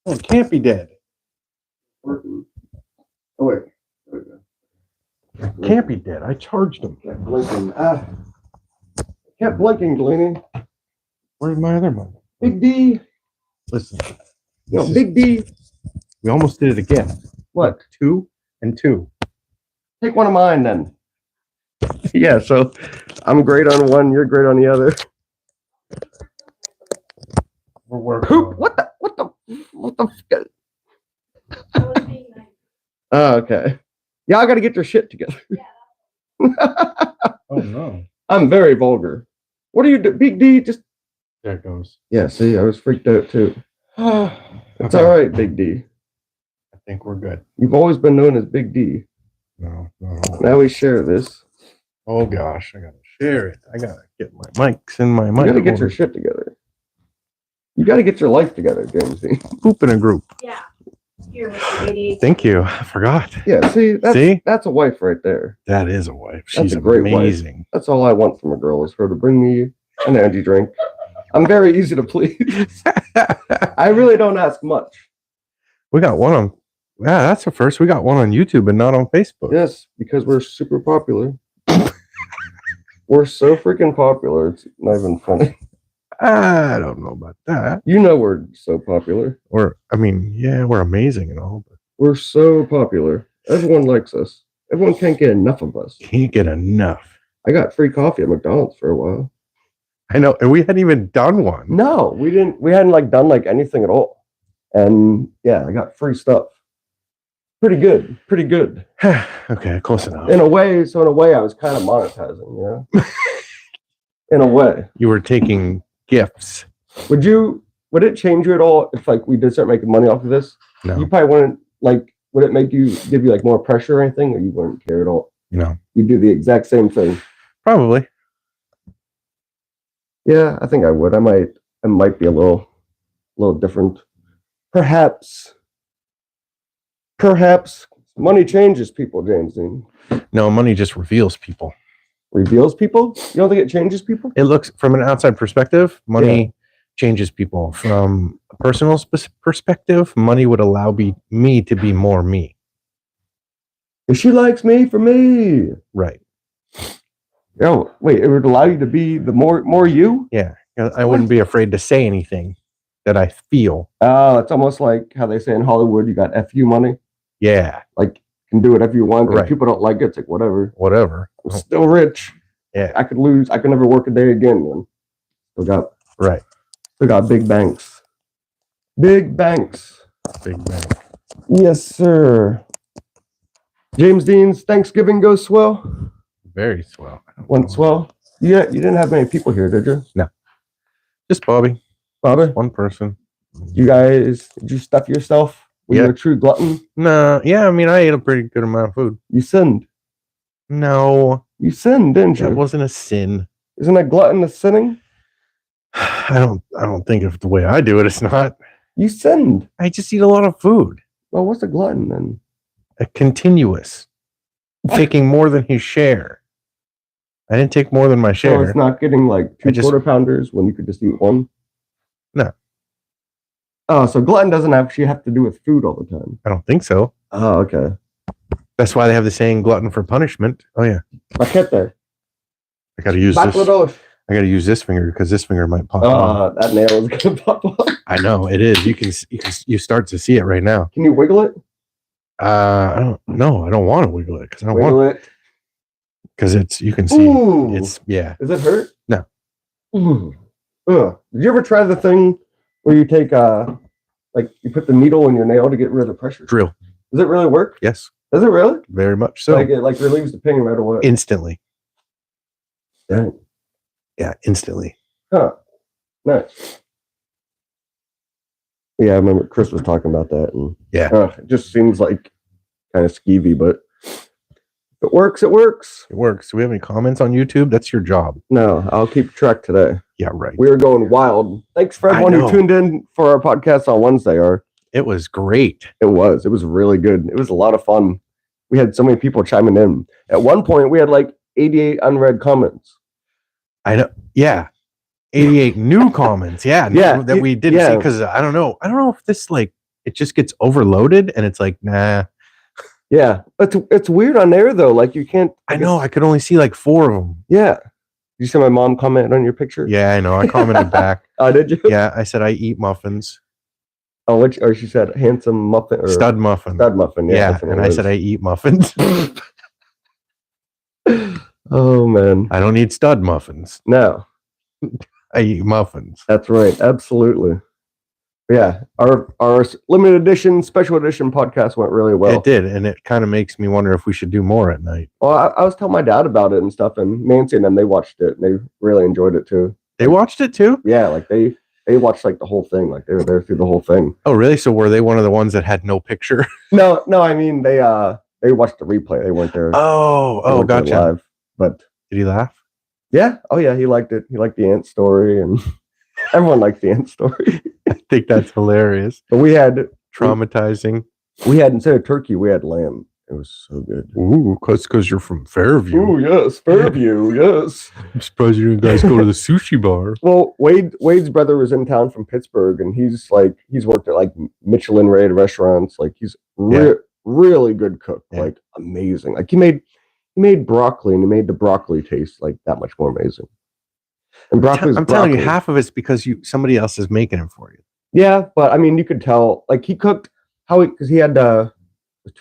Oh, it can't be dead. Working. Oh wait. There we go. It can't be dead. I charged him. Kept blinking. Kept blinking, Delaney. Where's my other one? Big D. Listen. Yo, Big D. We almost did it again. What? 2 and 2. Take one of mine then. Yeah, so I'm great on one, you're great on the other. We're working. Poop! What the Oh, okay. Y'all gotta get your shit together. Oh no. I'm very vulgar. What are you doing? Big D, just There it goes. yeah, see, I was freaked out too. It's Okay. all right, Big D. I think we're good. You've always been known as Big D. No. Now we share this. Oh gosh, I gotta share it. I gotta get my mics in my mic. You gotta get your shit together. You gotta get your life together, James D. Poop in a group. Yeah. Here with the ADHD. Thank you. I forgot. Yeah, see, See? that's a wife right there. That is a wife. That's She's a great wife. amazing. That's all I want from a girl is her to bring me an energy drink. I'm very easy to please. I really don't ask much. We got one on. Yeah, that's the first. We got one on YouTube and not on Facebook. Yes, because we're super popular. We're so freaking popular. It's not even funny. I don't know about that. You know we're so popular. We're amazing and all, but We're so popular. Everyone likes us. Everyone can't get enough of us. can't get enough. I got free coffee at McDonald's for a while. I know, and we hadn't even done one. No, we didn't. We hadn't like done like anything at all. And yeah, I got free stuff. Pretty good. Pretty good. Okay, close enough. In a way, I was kind of monetizing, you know? In a way. You were taking gifts. Would it change you at all if like we did start making money off of this? No, You probably wouldn't like, would it give you like more pressure or anything, or you wouldn't care at all? no, You do the exact same thing. probably. Yeah, I think I would. I might be a little different. Perhaps money changes people, James Dean. No, money just reveals people. Reveals people? You don't think it changes people? It looks from an outside perspective, money changes people. From a personal perspective, money would allow me to be more me. If she likes me for me. Right. Oh, wait, it would allow you to be the more you? Yeah. I wouldn't be afraid to say anything that I feel. Oh, it's almost like how they say in Hollywood, you got FU money. Yeah. Like, you can do whatever you want. Right. If people don't like it, it's like, whatever. Whatever. I'm still rich. Yeah. I could lose. I could never work a day again. Then. Right. Still got big banks. Big banks. Big man. Yes, sir. James Dean's Thanksgiving goes swell. Very swell. Went swell. Yeah, you didn't have many people here, did you? Just Bobby. Bobby? One person. Did you stuff yourself? Were you a true glutton? No. Yeah, I mean, I ate a pretty good amount of food. You sinned. No. You sinned, didn't you? That wasn't a sin. Isn't a glutton a sinning? I don't think of the way I do it, it's not. You sinned. I just eat a lot of food. Well, what's a glutton then? A continuous. Taking more than his share. I didn't take more than my So share. it's not getting like two quarter pounders when you could just eat one? No. Oh, so glutton doesn't actually have to do with food all the time. I don't think so. Oh, okay. That's why they have the saying glutton for punishment. Oh yeah. Paquete. I gotta use this. Baclados. I gotta use this finger because this finger might pop off. That nail is gonna pop off. I know it is. You start to see it right now. Can you wiggle it? I don't know. I don't want to wiggle it because I don't Wiggle want it. because you can see Ooh. it's yeah. Does it hurt? No. Ooh. Ugh. Did you ever try the thing where you take like you put the needle in your nail to get rid of the pressure? Drill. Does it really work? Yes. Does it really? Very much so. Like it relieves the pain right away. Instantly. Dang. Yeah, instantly. Huh. Nice. Yeah, I remember Chris was talking about that, and Yeah. it just seems like kind of skeevy, but if it works, it works. It works. Do we have any comments on YouTube? That's your job. No, I'll keep track today. Yeah, right. We were going wild. Thanks for everyone who tuned in for our podcast on Wednesday. It was great. It was really good. It was a lot of fun. We had so many people chiming in. At one point, we had like 88 unread comments. I know. Yeah. 88 new comments. Yeah. Yeah, That we didn't see yeah. because I don't know. I don't know if this like it just gets overloaded, and it's like, nah. Yeah, it's weird on there though. Like you can't. I know. I could only see like 4 of them. Yeah. You see my mom comment on your picture? Yeah, I know. I commented back. Oh, did you? Yeah, I said I eat muffins. Oh, or she said handsome muffin or Stud muffin. Stud muffin. Yeah, that's what and it I was. said I eat muffins. Oh man, I don't eat stud muffins. no, I eat muffins. that's right, absolutely. Yeah, our limited edition, special edition podcast went really well. It did, and it kind of makes me wonder if we should do more at night. Well, I was telling my dad about it and stuff, and Nancy and them, they watched it and they really enjoyed it too. They watched it too? Yeah, like they watched like the whole thing, like they were there through the whole thing. Oh, really? So were they one of the ones that had no picture? No, I mean they watched the replay. They weren't there. Oh, They weren't there gotcha. live, but Did he laugh? yeah, oh yeah, he liked it. He liked the ant story, and everyone liked the ant story. I think that's hilarious. But we had Traumatizing. instead of turkey, we had lamb. It was so good. Ooh, because you're from Fairview. Oh yes, Fairview, yes. I'm surprised you guys go to the sushi bar. Well, Wade's brother was in town from Pittsburgh, and he's worked at like Michelin rated restaurants. Like he's really good cook, like amazing. Like he made broccoli, and he made the broccoli taste like that much more amazing. And I'm telling you, half of it's because somebody else is making it for you. Yeah, but I mean, you could tell like he cooked because he had 2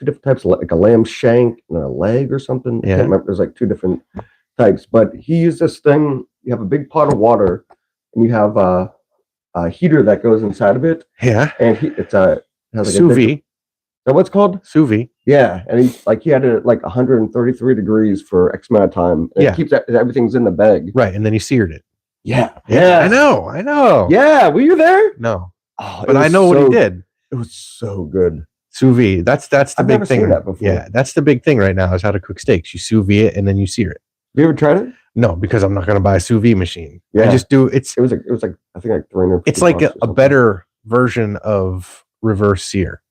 different types of like a lamb shank and a leg or something. I can't remember. There's like 2 different types, but he used this thing. You have a big pot of water, and you have a heater that goes inside of it. Yeah, and it has like sous vide. Is that what's called? Sous vide. Yeah, and he had it at like 133 degrees for X amount of time. And it keeps everyth's in the bag. Right, and then he seared it. Yeah. I know. Yeah, were you there? No, Oh, but I know what he did. It was so good. Sous vide. That's the I've big never thing. seen that before. Yeah, that's the big thing right now is how to cook steaks. You sous vide it and then you sear it. Have you ever tried it? No, because I'm not going to buy a sous vide machine. Yeah. I just do it was like I think like 300. It's like a better version of reverse sear.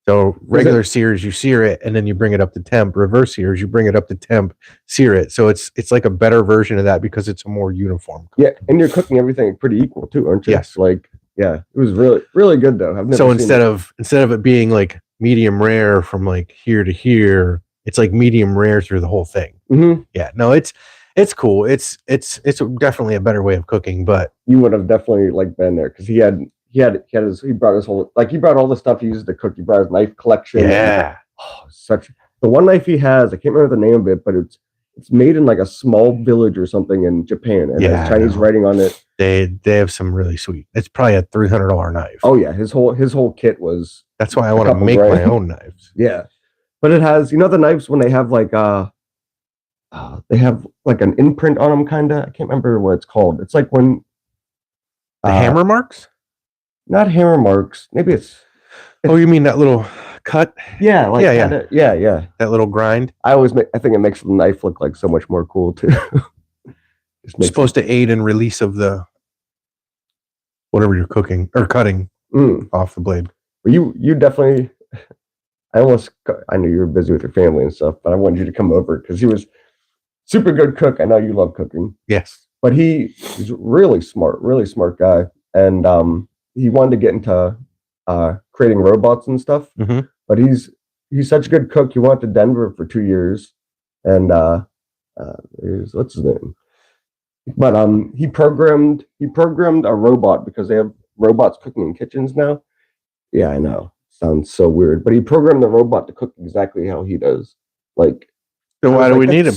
So regular sears, you sear it and then you bring it up to temp. Reverse sears, you bring it up to temp, sear it. So it's like a better version of that because it's a more uniform cook. Yeah, and you're cooking everything pretty equal too, aren't you? Yes. Like, yeah, it was really good though. I've never so seen instead of it being like medium rare from like here to here, it's like medium rare through the whole thing. Mm-hmm. Yeah, no, it's cool. It's definitely a better way of cooking, but you would have definitely like been there because he brought his whole he brought all the stuff he used to cook. He brought his knife collection. Yeah. The one knife he has, I can't remember the name of it, but it's made in like a small village or something in Japan, and there's Chinese writing on it. They have some really sweet. It's probably a $300 knife. Oh yeah, his whole kit was. That's why I want to make my own knives. Yeah, but it has the knives when they have like they have like an imprint on them, kind of. I can't remember what it's called. It's like when the hammer marks. Not hammer marks. Maybe it's. Oh, you mean that little cut? Yeah, like yeah. That little grind. I think it makes the knife look like so much more cool too. It's supposed to aid in release of the whatever you're cooking or cutting off the blade. Well, you definitely. I knew you were busy with your family and stuff, but I wanted you to come over because he was super good cook. I know you love cooking. Yes, but he's really smart guy, and he wanted to get into creating robots and stuff. Mm-hmm. But he's such a good cook. He went to Denver for 2 years, and what's his name? But he programmed a robot because they have robots cooking in kitchens now. Yeah, I know. Sounds so weird, but he programmed the robot to cook exactly how he does. Like, so why do we need him?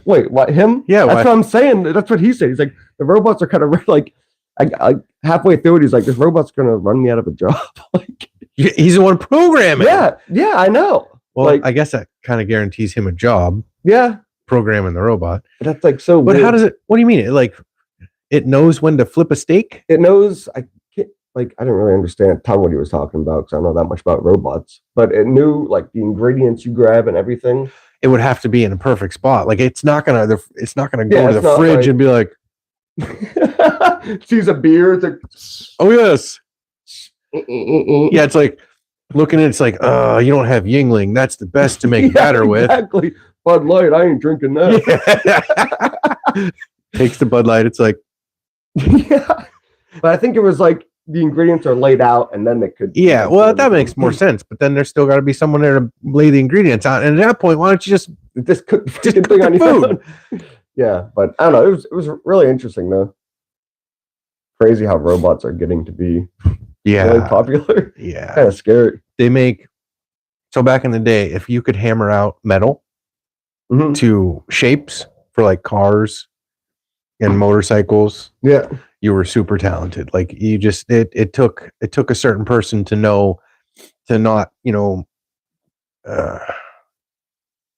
Wait, what? Him? Yeah, that's what I'm saying. That's what he said. He's like, the robots are kind of like, I halfway through it, he's like, this robot's gonna run me out of a job. Like, he's the one programming. Yeah, I know. Well, like, I guess that kind of guarantees him a job. Yeah, programming the robot. But that's like so. But weird. how does it? What do you mean? It knows when to flip a steak? It knows. I didn't really understand what he was talking about because I don't know that much about robots. But it knew like the ingredients you grab and everything. It would have to be in a perfect spot. Like it's not gonna go to the fridge like, and be like, sees a beer. It's like, oh yes, yeah. It's like looking at it's like, you don't have Yingling. That's the best to make batter with. Exactly. Bud Light. I ain't drinking that. Takes the Bud Light. It's like, yeah. But I think it was like the ingredients are laid out, and then it could. Yeah, well, that makes more sense. But then there's still got to be someone there to lay the ingredients on. And at that point, why don't you just cook the just freaking cook thing on the your food? own? Yeah, but I don't know. It was really interesting though. Crazy how robots are getting to be really popular. Yeah, Kind of scary. they make. So back in the day, if you could hammer out metal to shapes for like cars and motorcycles, yeah, you were super talented. Like you just it took a certain person to know to not,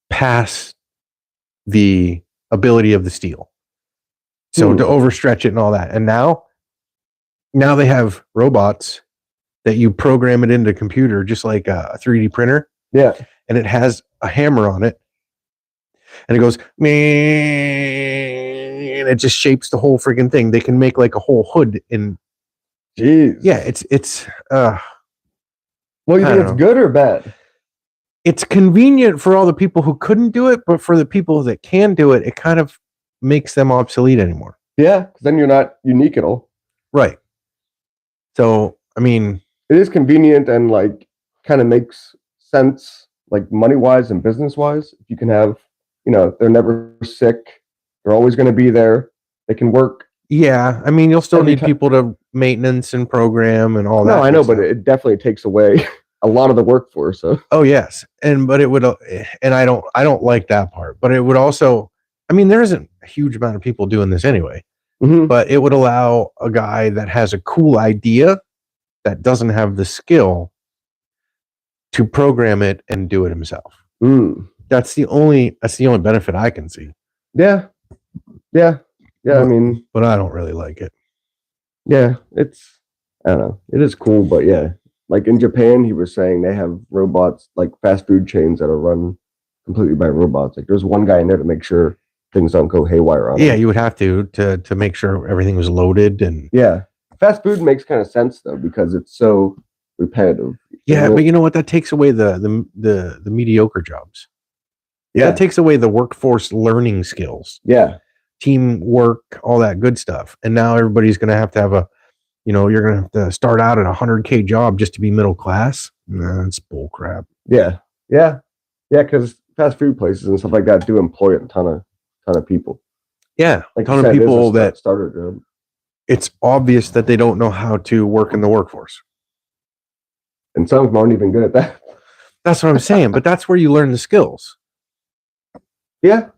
pass the ability of the steel. So to overstretch it and all that. And now they have robots that you program it into a computer just like a 3D printer. Yeah. And it has a hammer on it. And it goes, and it just shapes the whole freaking thing. They can make like a whole hood in. Jeez. Yeah, it's well, you think it's good or bad? It's convenient for all the people who couldn't do it, but for the people that can do it, it kind of makes them obsolete anymore. Yeah, because then you're not unique at all. Right. So, I mean, it is convenient and like kind of makes sense, like money-wise and business-wise. If you can have, they're never sick. They're always going to be there. They can work. Yeah, I mean, you'll still need people to maintenance and program and all that. No, I know, but it definitely takes away a lot of the workforce. So. Oh yes, but it would, and I don't like that part. But it would also, I mean, there isn't a huge amount of people doing this anyway. But it would allow a guy that has a cool idea that doesn't have the skill to program it and do it himself. That's the only benefit I can see. Yeah. I mean, but I don't really like it. Yeah, I don't know. It is cool, but yeah, like in Japan, he was saying they have robots, like fast food chains that are run completely by robots. Like there's one guy in there to make sure things don't go haywire on them. You would have to make sure everything was loaded and. Yeah, fast food makes kind of sense though because it's so repetitive. Yeah, but you know what? That takes away the mediocre jobs. Yeah, that takes away the workforce learning skills. Yeah. Teamwork, all that good stuff. And now everybody's going to have you're going to have to start out at a 100K job just to be middle class. Nah, it's bull crap. Yeah. Because fast food places and stuff like that do employ a ton of people. Yeah, like a ton of people that started a job. It's obvious that they don't know how to work in the workforce, and some of them aren't even good at that. That's what I'm saying. But that's where you learn the skills. Yeah.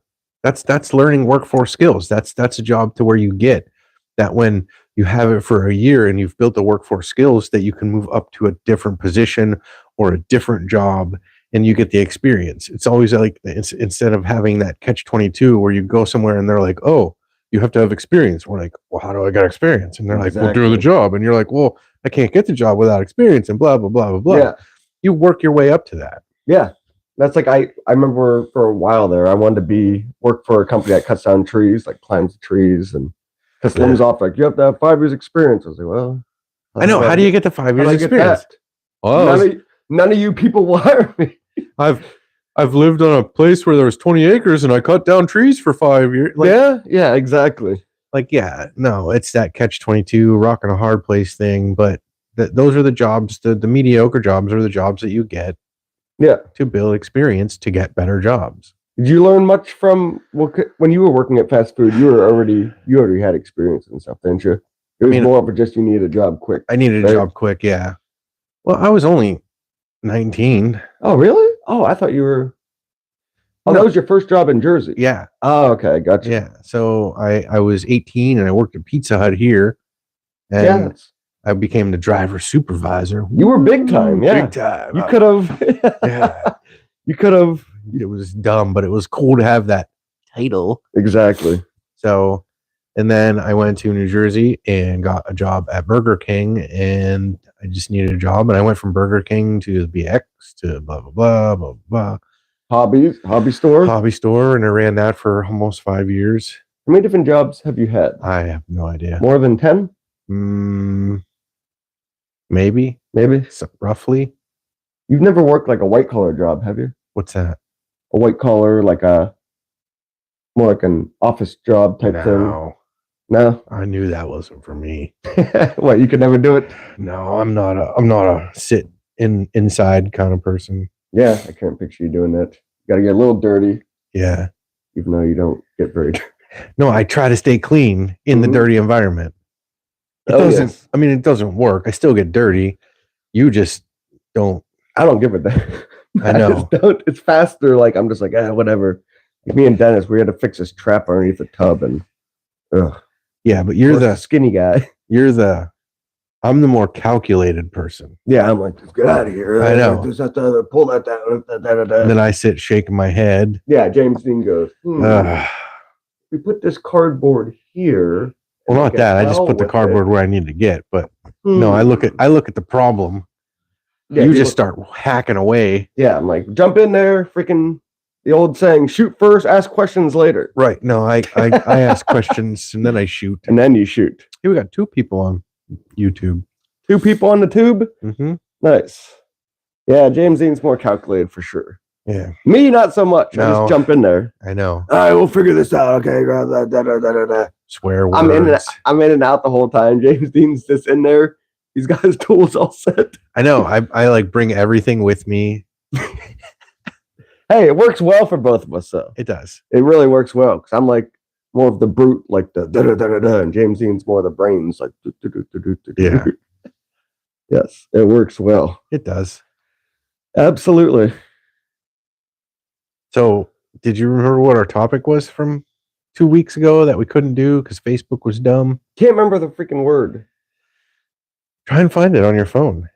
That's learning workforce skills. That's a job to where you get that when you have it for a year and you've built the workforce skills that you can move up to a different position or a different job and you get the experience. It's always like instead of having that catch-22 where you go somewhere and they're like, oh, you have to have experience. We're like, well, how do I get experience? And they're like, well, do the job. And you're like, well, I can't get the job without experience and blah, blah, blah, blah, blah. Yeah. You work your way up to that. Yeah. That's like I remember for a while there, I wanted to work for a company that cuts down trees, like climbs the trees and cuts limbs off. Like you have to have 5 years experience. I was like, well, I know. How do you get the 5 years experience? Well, none of you people will hire me. I've lived on a place where there was 20 acres and I cut down trees for 5 years. Like, yeah, exactly. Like, yeah, no, it's that catch-22, rock and a hard place thing. But those are the jobs. The mediocre jobs are the jobs that you get. Yeah, to build experience to get better jobs. Did you learn much from when you were working at fast food? You already had experience and stuff, didn't you? It was more of just you needed a job quick. I needed a job quick, yeah. Well, I was only 19. Oh, really? Oh, I thought you were. Oh, no. That was your first job in Jersey. Yeah. Oh, okay, gotcha. Yeah. So I was 18 and I worked at Pizza Hut here, and I became the driver supervisor. You were big time, yeah. Big time. You could have. Yeah. You could have. It was dumb, but it was cool to have that title. Exactly. So, and then I went to New Jersey and got a job at Burger King, and I just needed a job, and I went from Burger King to BX to blah blah blah blah blah. Hobby store, and I ran that for almost 5 years. How many different jobs have you had? I have no idea. More than 10? Maybe. So, roughly. You've never worked like a white collar job, have you? What's that? A white collar, more like an office job type thing. No. I knew that wasn't for me. What, you could never do it? No, I'm not a sit inside kind of person. Yeah, I can't picture you doing that. You got to get a little dirty, Yeah. even though you don't get very dirty. No, I try to stay clean in the dirty environment. It doesn't. Yes. I mean, it doesn't work. I still get dirty. You just don't. I don't give a damn. I know. just don't. It's faster. Like, I'm just like, whatever. Me and Dennis, we had to fix this trap underneath the tub, and Yeah, but you're the skinny guy. I'm the more calculated person. Yeah, I'm like, just get out of here. I know. Just have to pull that down. And then I sit shaking my head. Yeah, James Dean goes, we put this cardboard here. Well, not that. I just put the cardboard where I need to get. But no, I look at the problem. Yeah, you just start hacking away. Yeah, I'm like, jump in there, freaking the old saying, shoot first, ask questions later. Right. No, I ask questions and then I shoot. And then you shoot. Hey, we got 2 people on YouTube. 2 people on the tube? Mm-hmm. Nice. Yeah, James Dean's more calculated for sure. Yeah. Me, not so much. No. I just jump in there. I know. All right, we'll figure this out. Okay. Swear words. I'm in and out the whole time. James Dean's just in there. He's got his tools all set. I know. I like bring everything with me. Hey, it works well for both of us, though. It does. It really works well because I'm like more of the brute, like the da-da-da-da-da, and James Dean's more of the brains, like Yeah. Yes, it works well. It does. Absolutely. So, did you remember what our topic was from 2 weeks ago that we couldn't do because Facebook was dumb? Can't remember the freaking word. Try and find it on your phone.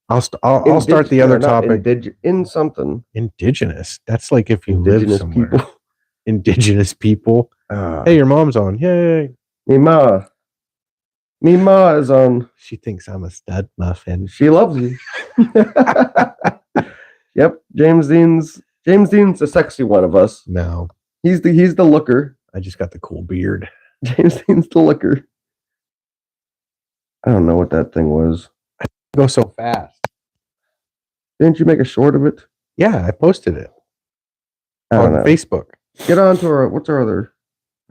I'll start the other topic. In something. Indigenous. That's like if you live somewhere. People. Indigenous people. Hey, your mom's on. Yay. Me ma is on. She thinks I'm a stud muffin. She loves you. Yep. James Dean's the sexy one of us. No. He's the looker. I just got the cool beard. James Dean's the looker. I don't know what that thing was. Go so fast. Didn't you make a short of it? Yeah, I posted it on Facebook. Get on to what's our other?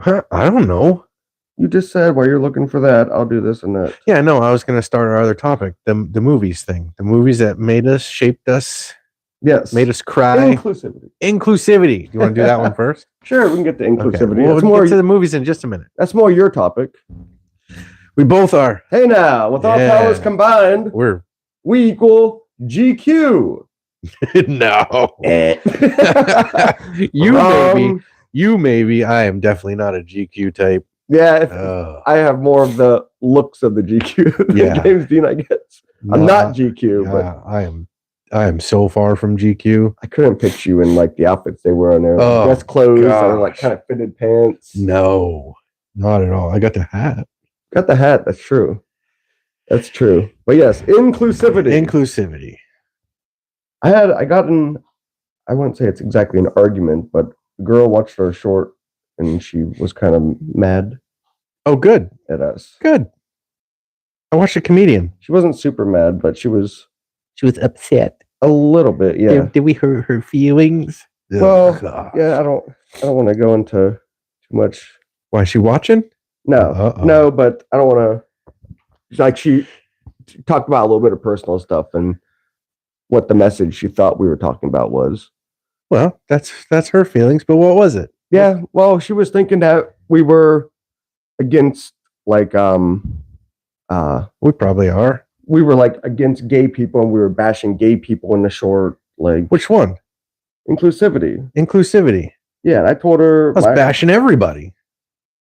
Huh? I don't know. You just said while you're looking for that, I'll do this and that. Yeah, no, I was going to start our other topic, the movies thing. The movies that made us, shaped us. Yes. Made us cry. Inclusivity. You want to do that one first? Sure, we can get to inclusivity. Okay. We'll get to the movies in just a minute. That's more your topic. We both are. Hey now, with our powers combined, we equal GQ. No. You maybe. I am definitely not a GQ type. Yeah, I have more of the looks of the GQ than James Dean, I guess. I'm not GQ, but I am so far from GQ. I couldn't picture you in like the outfits they wear on there. Oh, dress clothes or like kind of fitted pants. No, not at all. I got the hat. Got the hat. That's true. That's true. But yes, inclusivity. I wouldn't say it's exactly an argument, but the girl watched our short and she was kind of mad. Oh, good. At us. Good. I watched a comedian. She wasn't super mad, but she was upset. A little bit, yeah. Did we hurt her feelings? Well, yeah, I don't want to go into too much. Why is she watching? No, but I don't want to. Like she talked about a little bit of personal stuff and what the message she thought we were talking about was. Well, that's her feelings, but what was it? Yeah, well, she was thinking that we were against like we probably are. We were like against gay people and we were bashing gay people in the short, like which one? Inclusivity. Yeah, and I told her I was bashing everybody.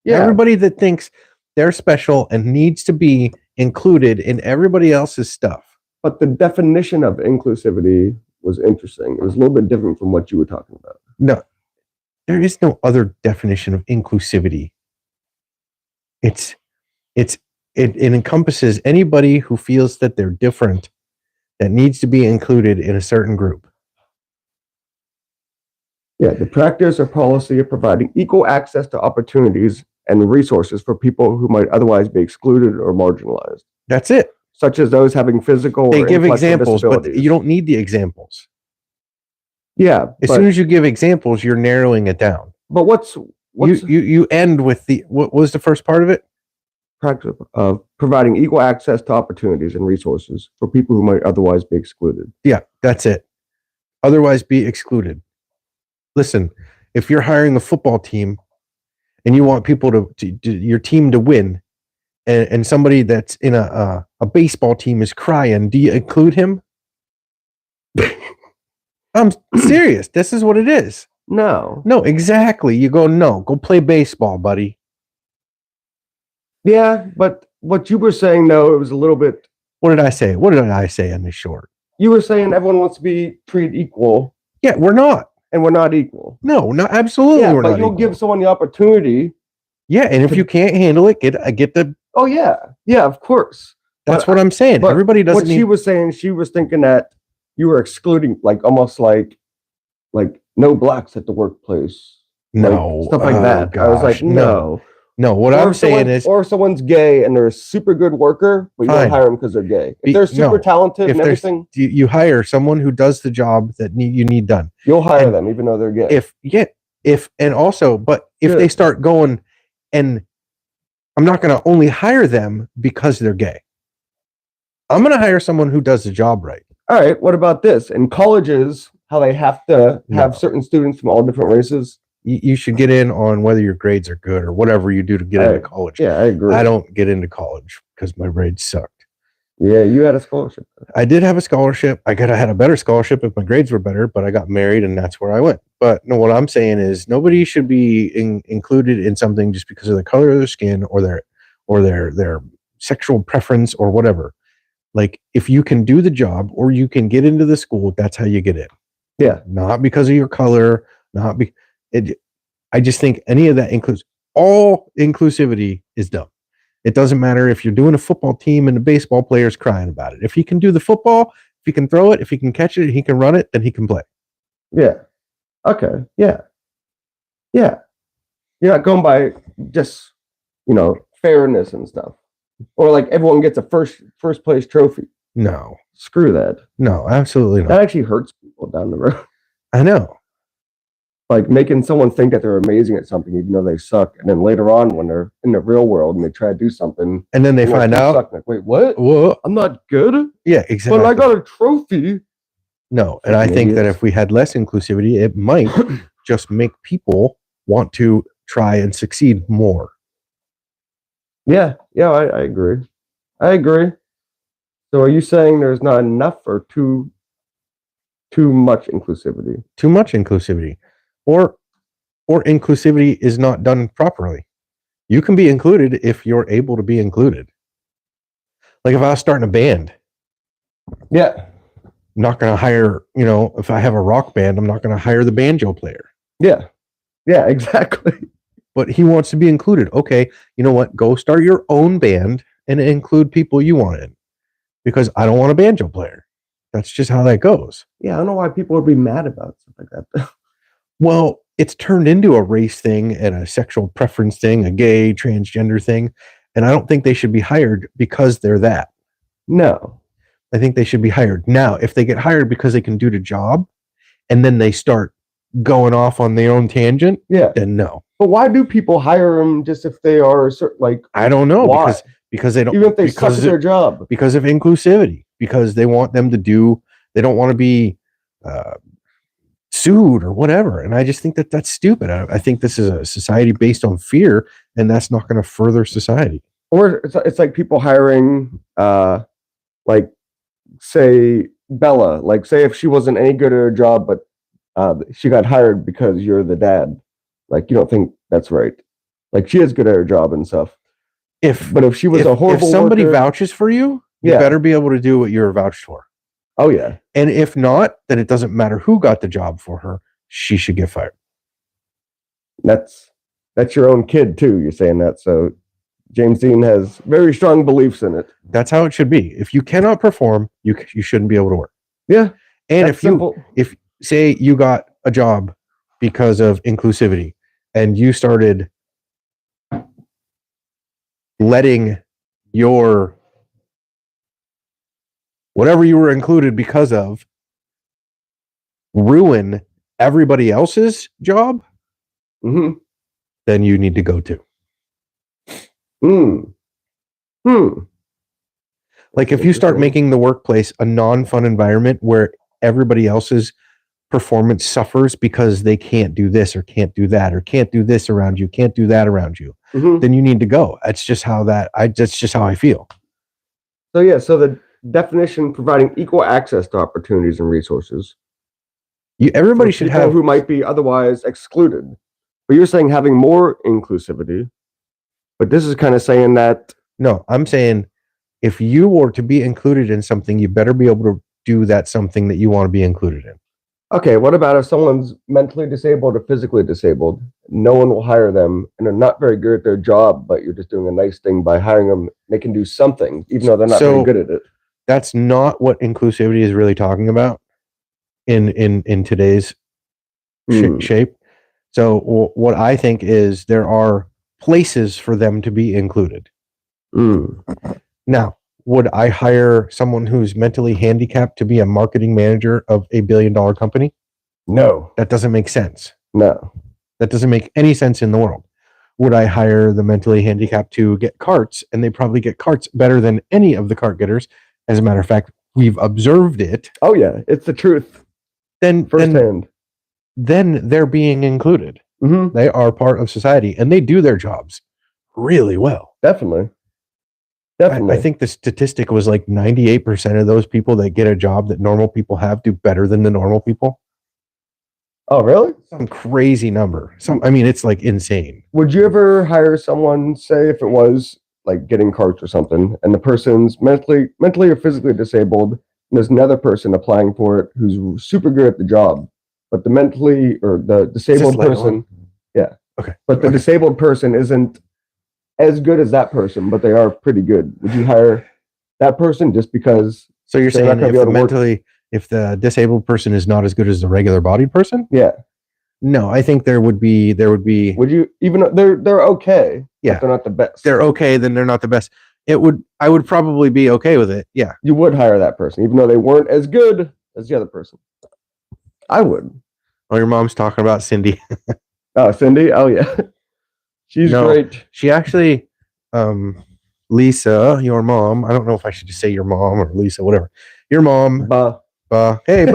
Yeah. Everybody that thinks they're special and needs to be included in everybody else's stuff. But the definition of inclusivity was interesting. It was a little bit different from what you were talking about. No, there is no other definition of inclusivity. It encompasses anybody who feels that they're different, that needs to be included in a certain group. Yeah, the practice or policy of providing equal access to opportunities and resources for people who might otherwise be excluded or marginalized. That's it. Such as those having physical or intellectual examples, but you don't need the examples. Yeah. As soon as you give examples, you're narrowing it down. But what's you end with what was the first part of it? practice of providing equal access to opportunities and resources for people who might otherwise be excluded. Yeah, that's it. Otherwise be excluded. Listen, if you're hiring a football team and you want people to your team to win, and somebody that's in a baseball team is crying, do you include him? I'm serious. This is what it is. No. No, exactly. You go play baseball, buddy. Yeah, but what you were saying, though, it was a little bit. What did I say? What did I say in this short? You were saying everyone wants to be treated equal. Yeah, we're not. And we're not equal. No, absolutely. Yeah, we're but not you'll equal. give someone the opportunity. Yeah, and if you can't handle it, get the. Oh yeah, of course. That's what I'm saying. Everybody doesn't. What she was saying, she was thinking that you were excluding, like almost like no blacks at the workplace. No, stuff like that. Gosh, I was like, no. What I'm saying is, or if someone's gay and they're a super good worker, but you don't hire them because they're gay. If they're super talented and everything, you hire someone who does the job that you need done. You'll hire them even though they're gay. If they start going, and I'm not going to only hire them because they're gay. I'm going to hire someone who does the job right. All right. What about this? In colleges, how they have to have certain students from all different races. You should get in on whether your grades are good or whatever you do to get into college. Yeah, I agree. I don't get into college because my grades sucked. Yeah, you had a scholarship. I did have a scholarship. I could have had a better scholarship if my grades were better, but I got married and that's where I went. But no, what I'm saying is nobody should be included in something just because of the color of their skin or their sexual preference or whatever. Like if you can do the job or you can get into the school, that's how you get in. Yeah, not because of your color, I just think any of that includes all inclusivity is dumb. It doesn't matter if you're doing a football team and the baseball player's crying about it. If he can do the football, if he can throw it, if he can catch it, he can run it, then he can play. Yeah. Okay. Yeah. Yeah. You're not going by just, fairness and stuff. Or like everyone gets a first place trophy. No. Screw that. No, absolutely not. That actually hurts people down the road. I know. Like making someone think that they're amazing at something even though they suck, and then later on when they're in the real world and they try to do something and then they find out suck, like, wait, what? Whoa. I'm not good? Yeah, exactly. But I got a trophy. No, and I think that if we had less inclusivity, it might just make people want to try and succeed more. Yeah, I agree. So are you saying there's not enough or too much inclusivity? Too much inclusivity. Or inclusivity is not done properly. You can be included if you're able to be included. Like if I was starting a band. Yeah. I'm not going to hire, if I have a rock band, I'm not going to hire the banjo player. Yeah. Yeah, exactly. But he wants to be included. Okay, you know what? Go start your own band and include people you want in. Because I don't want a banjo player. That's just how that goes. Yeah, I don't know why people would be mad about stuff like that. Well, it's turned into a race thing and a sexual preference thing, a gay, transgender thing. And I don't think they should be hired because they're that. No. I think they should be hired. Now, if they get hired because they can do the job and then they start going off on their own tangent, then no. But why do people hire them just if they are like? I don't know. Why? Because they don't. Even if they suck at their job. Because of inclusivity. Because they want them to do. They don't want to be sued or whatever. And I just think that that's stupid. I think this is a society based on fear, and that's not going to further society. Or it's like people hiring, like say Bella. Like say if she wasn't any good at her job, but she got hired because you're the dad. Like you don't think that's right. Like she is good at her job and stuff. But if she was a horrible if somebody worker, vouches for you, you better be able to do what you're vouched for. Oh yeah. And if not, then it doesn't matter who got the job for her. She should get fired. That's your own kid too. You're saying that. So James Dean has very strong beliefs in it. That's how it should be. If you cannot perform, you shouldn't be able to work. Yeah. And if say you got a job because of inclusivity and you started letting your whatever you were included because of ruin everybody else's job, mm-hmm. then you need to go to. Like if you start making the workplace a non-fun environment where everybody else's performance suffers because they can't do this or can't do that or can't do this around you, can't do that around you, then you need to go. That's just how that's just how I feel. So so the definition providing equal access to opportunities and resources. Everybody should have who might be otherwise excluded. But you're saying having more inclusivity. But this is kind of saying that. No, I'm saying if you were to be included in something, you better be able to do that something that you want to be included in. Okay, what about if someone's mentally disabled or physically disabled? No one will hire them, and they're not very good at their job, but you're just doing a nice thing by hiring them. They can do something, even though they're not very good at it. That's not what inclusivity is really talking about in today's shape. So what I think is there are places for them to be included. Now, would I hire someone who's mentally handicapped to be a marketing manager of $1 billion company? No. That doesn't make sense. No. That doesn't make any sense in the world. Would I hire the mentally handicapped to get carts? And they probably get carts better than any of the cart getters. As a matter of fact, we've observed it. Oh, yeah. It's the truth. Then firsthand. Then they're being included. They are part of society, and they do their jobs really well. Definitely. I think the statistic was like 98% of those people that get a job that normal people have do better than the normal people. Oh, really? Some crazy number. It's like insane. Would you ever hire someone, say if it was like getting carts or something, and the person's mentally or physically disabled, and there's another person applying for it who's super good at the job, but the mentally or the disabled person, but the disabled person isn't as good as that person, but they are pretty good. Would you hire that person just because? So you're saying if the disabled person is not as good as the regular bodied person? Yeah. No, I think there would be. Would you even they're okay? Yeah, but they're not the best. They're okay, then they're not the best. I would probably be okay with it. Yeah, you would hire that person, even though they weren't as good as the other person. I would. Oh, your mom's talking about Cindy. Oh, Cindy. Oh, yeah. She's great. She actually, Lisa, your mom. I don't know if I should just say your mom or Lisa, whatever. Your mom. Hey,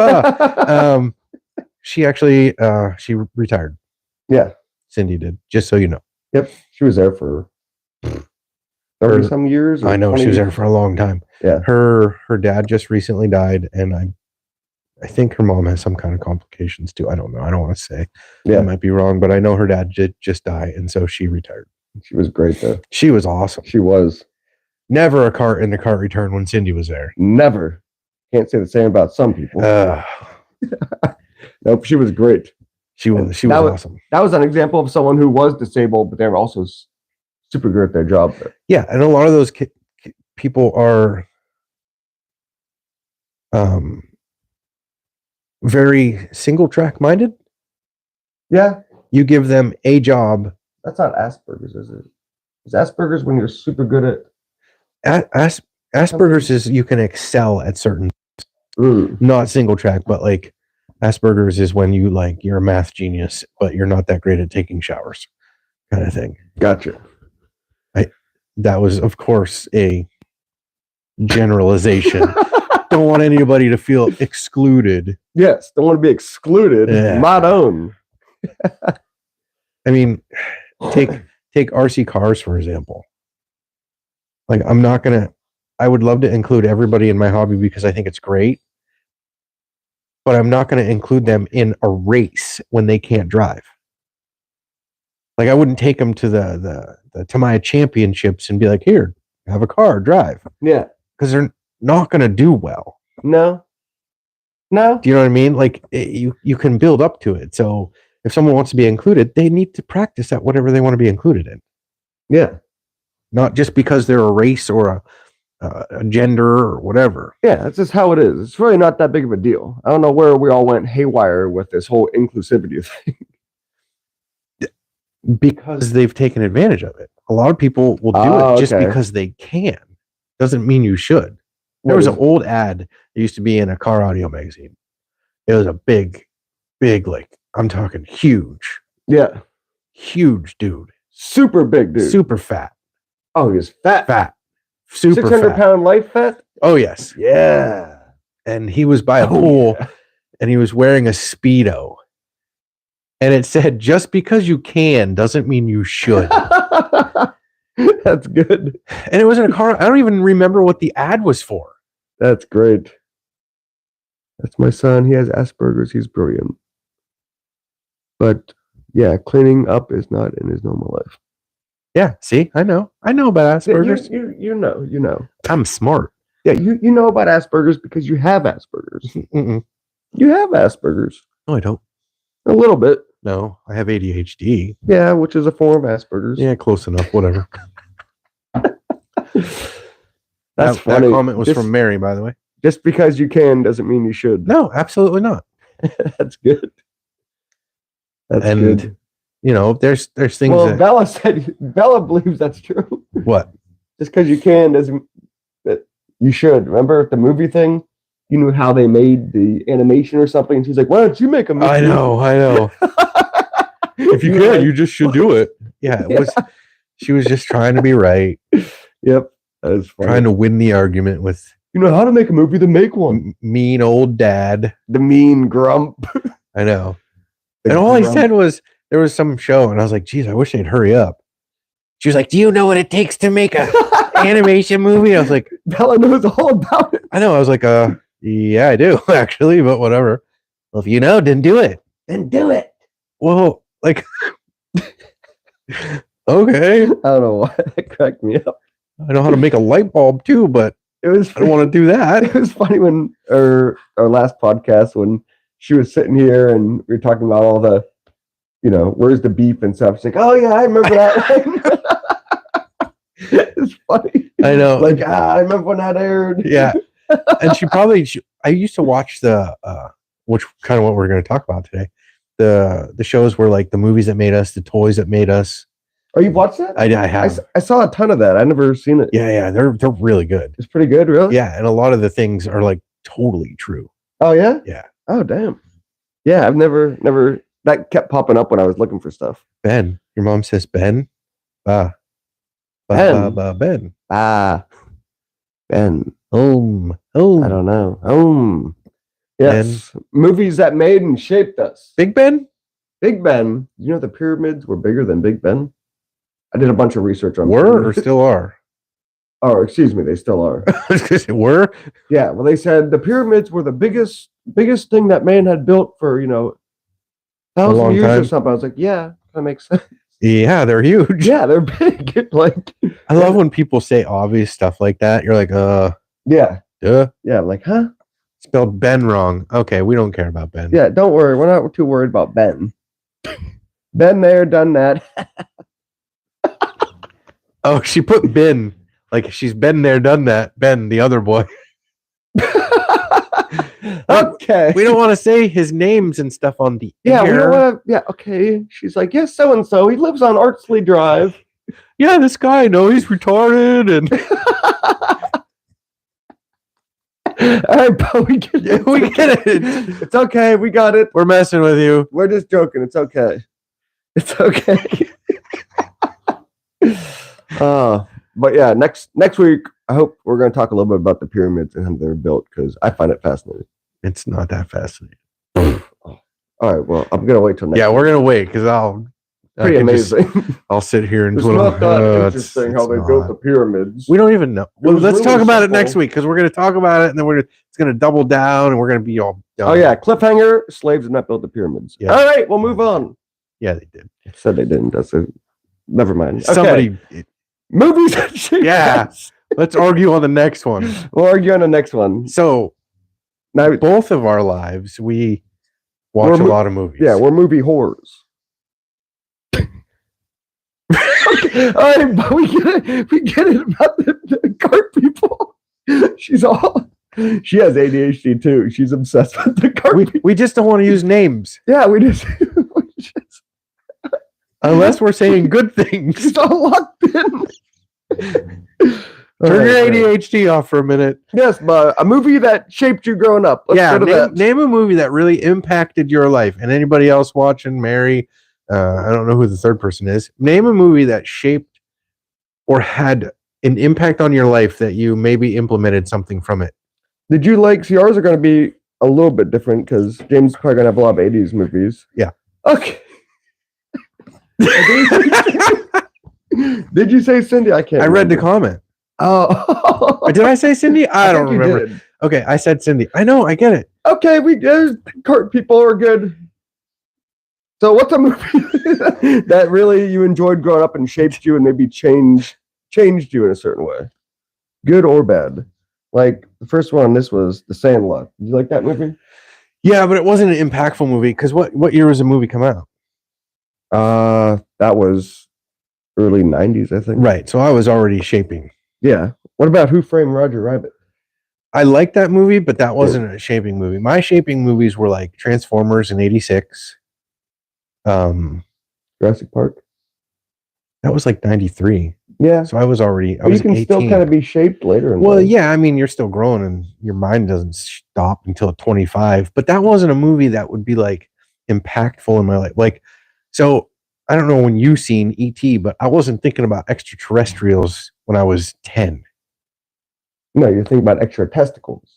she actually, she retired. Yeah. Cindy did, just so you know. Yep. She was there for 30 some years. I know she was there for a long time. Yeah. Her dad just recently died, and I think her mom has some kind of complications too. I don't know. I don't want to say. I might be wrong, but I know her dad did just die, and so she retired. She was great though. She was awesome. She was. Never a cart in the cart return when Cindy was there. Never. Can't say the same about some people. Nope, she was great. She was awesome. That was an example of someone who was disabled, but they were also super good at their job. Yeah, and a lot of those people are very single track minded. Yeah. You give them a job. That's not Asperger's, is it? Is Asperger's when you're super good at? Asperger's is you can excel at certain, not single track, but like Asperger's is when you're a math genius, but you're not that great at taking showers, kind of thing. Gotcha. That was, of course, a generalization. Don't want anybody to feel excluded. Yes, don't want to be excluded. Yeah. Not own. I mean, take RC cars, for example. Like, I would love to include everybody in my hobby because I think it's great, but I'm not going to include them in a race when they can't drive. Like, I wouldn't take them to the Tamiya championships and be like, here, have a car, drive. Yeah. Because they're not going to do well. No. Do you know what I mean? Like, you can build up to it. So if someone wants to be included, they need to practice at whatever they want to be included in. Yeah. Not just because they're a race or a gender or whatever. Yeah, that's just how it is. It's really not that big of a deal. I don't know where we all went haywire with this whole inclusivity thing. Because they've taken advantage of it. A lot of people will do it just because they can. Doesn't mean you should. There was an old ad that used to be in a car audio magazine. It was a big, like, I'm talking huge. Yeah. huge dude, Super big dude. super fat, Oh, he was fat. super 600 fat. pound life fat? Oh yes, Yeah. and he was by a Oh, pool, yeah. and he was wearing a Speedo, and it said, "Just because you can doesn't mean you should." That's good. And it was in a car. I don't even remember what the ad was for. That's great. That's my son. He has Asperger's. He's brilliant. But yeah, cleaning up is not in his normal life. Yeah, see, I know about Asperger's. You know. I'm smart. Yeah, you know about Asperger's because you have Asperger's. Mm-mm. You have Asperger's. No, I don't. A little bit. No, I have ADHD. Yeah, which is a form of Asperger's. Yeah, close enough. Whatever. That's that funny. comment was from Mary, by the way. Just because you can doesn't mean you should. No, absolutely not. That's good. That's And good. you know, there's things Well, that Bella believes that's true. what? Just because you can doesn't that you should. Remember the movie thing? You knew how they made the animation or something. And she's like, "Why don't you make a movie?" I know. If you can, you just should do it. Yeah, it was. She was just trying to be right. Yep, that was funny. Trying to win the argument with You know how to make a movie? Then make one. mean old dad. The mean grump. I know. The And all he grump. said was there was some show, and I was like, "Geez, I wish they'd hurry up." She was like, "Do you know what it takes to make a animation movie?" I was like, Bella knows all about it. "I know." I was like, yeah, I do actually, but whatever." Well, if you know, then do it. Then do it. Well, like, okay, I don't know why that cracked me up. I know how to make a light bulb too, but It was I don't want to do that. it was funny when our last podcast when she was sitting here and we were talking about all the, where's the beef and stuff. She's like, "Oh yeah, I remember that." It's funny. I know. Like, I remember when that aired. Yeah, and I used to watch the which kind of what we're going to talk about today. The shows were like the movies that made us, the toys that made us. Oh, you've watched that? I have. I saw a ton of that. I've never seen it. Yeah, they're really good. It's pretty good, really? Yeah, and a lot of the things are like totally true. Oh, yeah? Yeah. Oh, damn. Yeah, I've never, that kept popping up when I was looking for stuff. Ben, your mom says Ben. Ben. Ben. Home. I don't know. Yes. Movies that made and shaped us. Big Ben? Big Ben. You know the pyramids were bigger than Big Ben? I did a bunch of research on Were or pyramids. still are? Oh, excuse me, they still are. Were? Yeah, well, they said the pyramids were the biggest thing that man had built for, thousands of years time. or something. I was like, yeah, that makes sense. Yeah, they're huge. Yeah, they're big. Like, I love when people say obvious stuff like that. You're like, yeah, duh. yeah, like, huh? Spelled Ben wrong. Okay, we don't care about Ben. Yeah, don't worry. We're not too worried about Ben. Been there, done that. Oh, she put Ben. Like she's been there, done that. Ben, the other boy. Okay. We don't want to say his names and stuff on the Yeah, air. we don't want to. Yeah, okay. She's like, yes, so and so. He lives on Artsley Drive. Yeah, this guy, no, he's retarded. And all right, but we get it. we get it. It's okay. We got it. We're messing with you. We're just joking. It's okay. It's okay. But yeah, next week, I hope we're going to talk a little bit about the pyramids and how they're built because I find it fascinating. It's not that fascinating. All right, well, I'm going to wait till next Yeah, week. we're gonna wait because Pretty amazing. I'll sit here and It's twiddle. not that it's interesting how they not. built the pyramids. We don't even know. Well, was let's really talk about it simple. next week because we're gonna talk about it and then it's gonna double down and we're gonna be all done. Oh yeah, cliffhanger. Slaves did not build the pyramids. Yeah. All right, we'll move on. Yeah, they did. Said they didn't. That's a. Never mind. Okay. Somebody. Movies that shape Yeah. us. Let's argue on the next one. We'll argue on the next one. So, Now, both of our lives, we watch We're a mo- lot of movies. yeah, we're movie whores. Okay, all right, but we get it about the cart people. She has ADHD too. She's obsessed with the cart people. we just don't want to use names Yeah, we just unless we're saying good things. she's all locked in. Turn your ADHD off for a minute. Yes, but a movie that shaped you growing up. Let's Yeah, go to that. name a movie that really impacted your life and anybody else watching. Mary, I don't know who the third person is. Name a movie that shaped or had an impact on your life that you maybe implemented something from it. Did you like? See, ours are going to be a little bit different because James is probably going to have a lot of 80s movies. Yeah. Okay. Did you say Cindy? I can't. I read the comment. Oh. Did I say Cindy? I don't think you remember. did. Okay, I said Cindy. I know, I get it. Okay, people are good. So, what's a movie that really you enjoyed growing up and shaped you and maybe changed you in a certain way, good or bad? Like the first one on this was The Sandlot. Did you like that movie? Yeah, but it wasn't an impactful movie because what year was the movie come out? That was early 90s, I think. Right, so I was already shaping. Yeah. What about Who Framed Roger Rabbit? I liked that movie, but that wasn't a shaping movie. My shaping movies were like Transformers in '86. Jurassic Park. That was like '93. Yeah. So I was already. You can 18. still kind of be shaped later. Well, yeah. I mean, you're still growing, and your mind doesn't stop until 25. But that wasn't a movie that would be like impactful in my life. Like, so I don't know when you seen E.T., but I wasn't thinking about extraterrestrials when I was 10. No, you're thinking about extra testicles.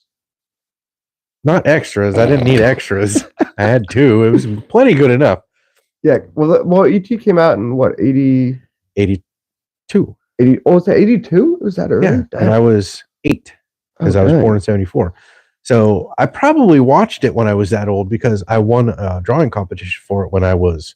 Not extras. I didn't need extras. I had two. It was plenty good enough. Yeah. Well, E.T. came out in what, 80? 82. 80. Oh, was that 82? Was that early? Yeah. And I was 8 because I was Okay. born in 74. So I probably watched it when I was that old because I won a drawing competition for it when I was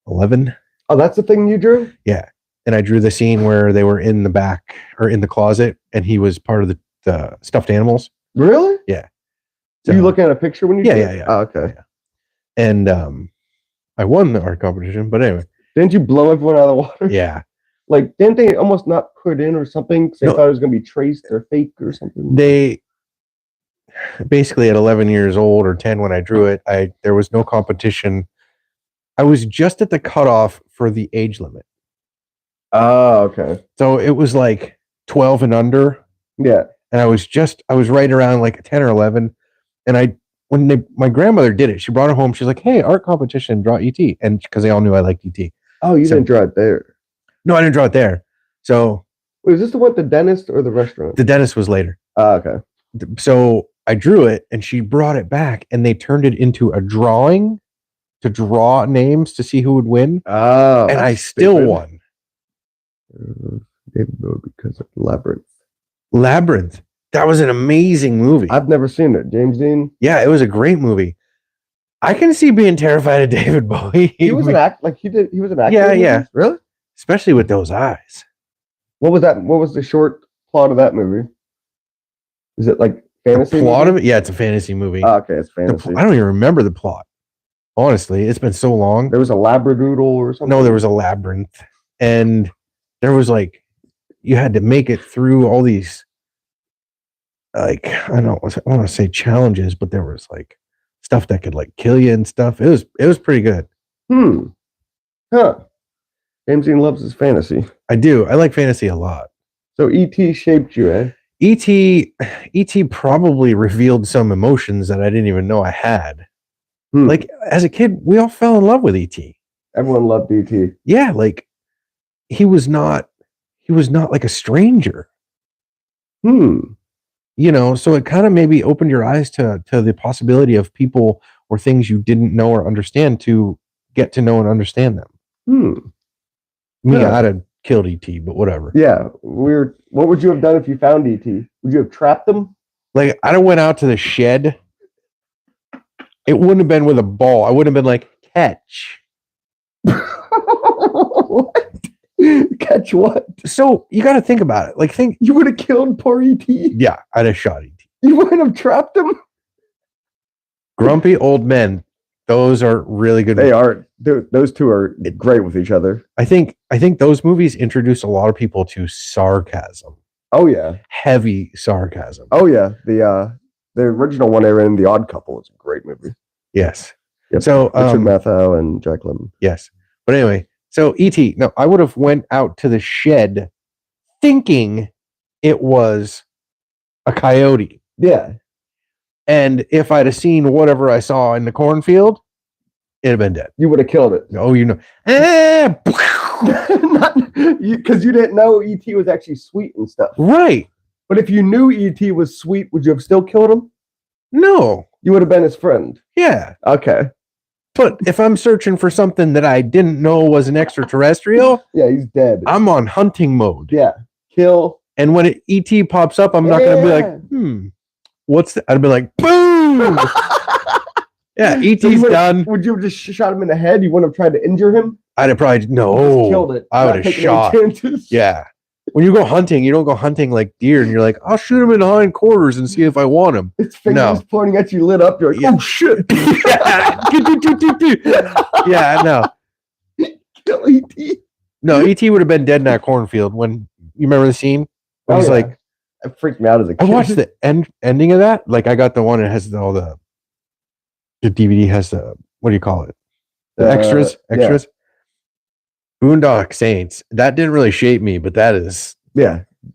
11. Oh, that's the thing you drew? Yeah. And I drew the scene where they were in the back or in the closet and he was part of the stuffed animals. Really? Yeah. So you looking at a picture when you Yeah, drew yeah, it? yeah. Oh, okay. Yeah. And I won the art competition, but anyway. Didn't you blow everyone out of the water? Yeah. Like, didn't they almost not put in or something? Because they No. thought it was going to be traced or fake or something? They basically at 11 years old or 10 when I drew it, there was no competition. I was just at the cutoff for the age limit. Oh, okay. So it was like 12 and under. Yeah. And I was right around like 10 or 11. And my grandmother did it. She brought it home. She's like, hey, art competition, draw E.T. And because they all knew I liked E.T. Oh, you didn't draw it there. No, I didn't draw it there. So wait, was this the one, the dentist or the restaurant? the dentist was later. Oh, okay. So I drew it and she brought it back and they turned it into a drawing to draw names to see who would win. Oh. And I still won. David Bowie because of Labyrinth. That was an amazing movie. I've never seen it. James Dean. Yeah, it was a great movie. I can see being terrified of David Bowie. He was an act like he was an actor. Yeah, yeah. Really? Especially with those eyes. What was that? What was the short plot of that movie? Is it like fantasy? The plot of it? Yeah, it's a fantasy movie. Oh, okay, it's fantasy. I don't even remember the plot. Honestly, it's been so long. There was a labradoodle or something. No, there was a labyrinth. And there was like, you had to make it through all these, like, I don't want to say challenges, but there was like stuff that could like kill you and stuff. It was pretty good. Huh. James Dean loves his fantasy. I do. I like fantasy a lot. So E.T. shaped you, eh? E.T. probably revealed some emotions that I didn't even know I had. Like as a kid, we all fell in love with E.T. Everyone loved E.T. Yeah, like he was not like a stranger. You know, so it kind of maybe opened your eyes to the possibility of people or things you didn't know or understand to get to know and understand them. Me, Yeah. I'd have killed E.T., but whatever. Yeah, weird. What would you have done if you found E.T.? Would you have trapped them? Like, I'd have went out to the shed. It wouldn't have been with a ball. I wouldn't have been like, catch. What? Catch what? So you got to think about it. Like, You would have killed poor E.T.? yeah, I'd have shot E.T. You wouldn't have trapped him? Grumpy old men. Those are really good. They are. Those two are great with each other. I think those movies introduce a lot of people to sarcasm. Oh yeah, Heavy sarcasm. oh yeah. The original one they were in, The Odd Couple, is a great movie. Yes. Yep. So Richard Matthau and Jack Lemmon. yes. But anyway, so E.T. No, I would have went out to the shed thinking it was a coyote. Yeah. And if I'd have seen whatever I saw in the cornfield, it'd have been dead. You would have killed it. Oh, Because you didn't know E.T. was actually sweet and stuff. right. But if you knew E.T. was sweet, would you have still killed him? No. You would have been his friend. Yeah. Okay. But if I'm searching for something that I didn't know was an extraterrestrial, Yeah, he's dead. I'm on hunting mode. Yeah. Kill. And when ET pops up, I'm not going to be like, what's that? I'd be like, boom. Yeah, ET's done. Would you have just shot him in the head? You wouldn't have tried to injure him? I'd have probably, Just no. killed it. I Not would have taking any shot. chances. Yeah. When you go hunting, you don't go hunting like deer and you're like, I'll shoot him in the hindquarters and see if I want him. Its fingers pointing at you, lit up. You're like, oh shit. Yeah, no. Kill E.T. No, ET would have been dead in that cornfield when you remember the scene? When he's like, it freaked me out as a I kid. watched the ending of that. Like I got the one that has all the DVD has the, what do you call it? The extras. Yeah. Boondock Saints. That didn't really shape me, but that is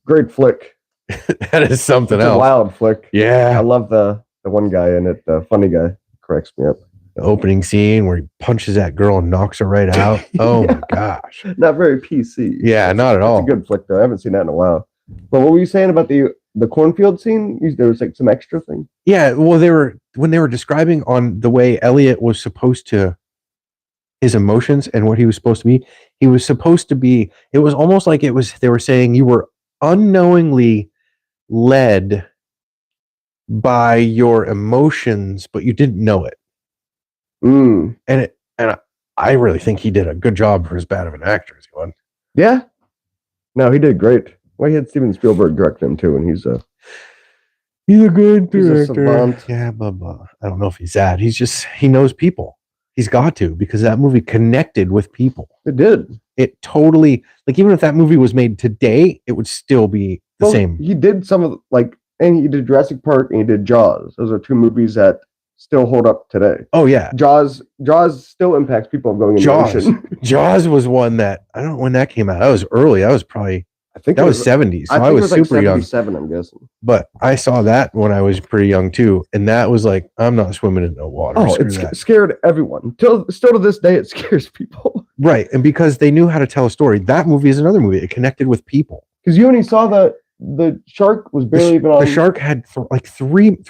Great flick. that is something It's else. a wild flick. I Yeah. love the one guy in it, the funny guy. Cracks me up. The opening scene where he punches that girl and knocks her right out. Oh my gosh. Not very PC. Yeah, not at all. It's a good flick though. I haven't seen that in a while. But what were you saying about the cornfield scene? There was like some extra thing. Yeah, well, when they were describing on the way Elliot was supposed to, his emotions and what he was supposed to be, he was supposed to be, it was almost like they were saying you were unknowingly led by your emotions, but you didn't know it. Mm. And I really think he did a good job for as bad of an actor as he was. Yeah. No, he did great. Well, he had Steven Spielberg direct him too, and he's a good He's a director. savant. Yeah, blah blah. I don't know if he's that. He knows people. He's got to, because that movie connected with people. It did. It totally, like, even if that movie was made today, it would still be the same. He did some of and he did Jurassic Park and he did Jaws. Those are two movies that still hold up today. Oh yeah, Jaws still impacts people going in the ocean. Jaws was one that I don't know when that came out. That was early. I was probably I think that was 70s. So I was super young. 77, I'm guessing. But I saw that when I was pretty young too, and that was like, I'm not swimming in no water. Oh, Screw it that. scared everyone. Still to this day, it scares people. Right, and because they knew how to tell a story. That movie is another movie. It connected with people. Because you only saw the shark was barely even on. The shark had through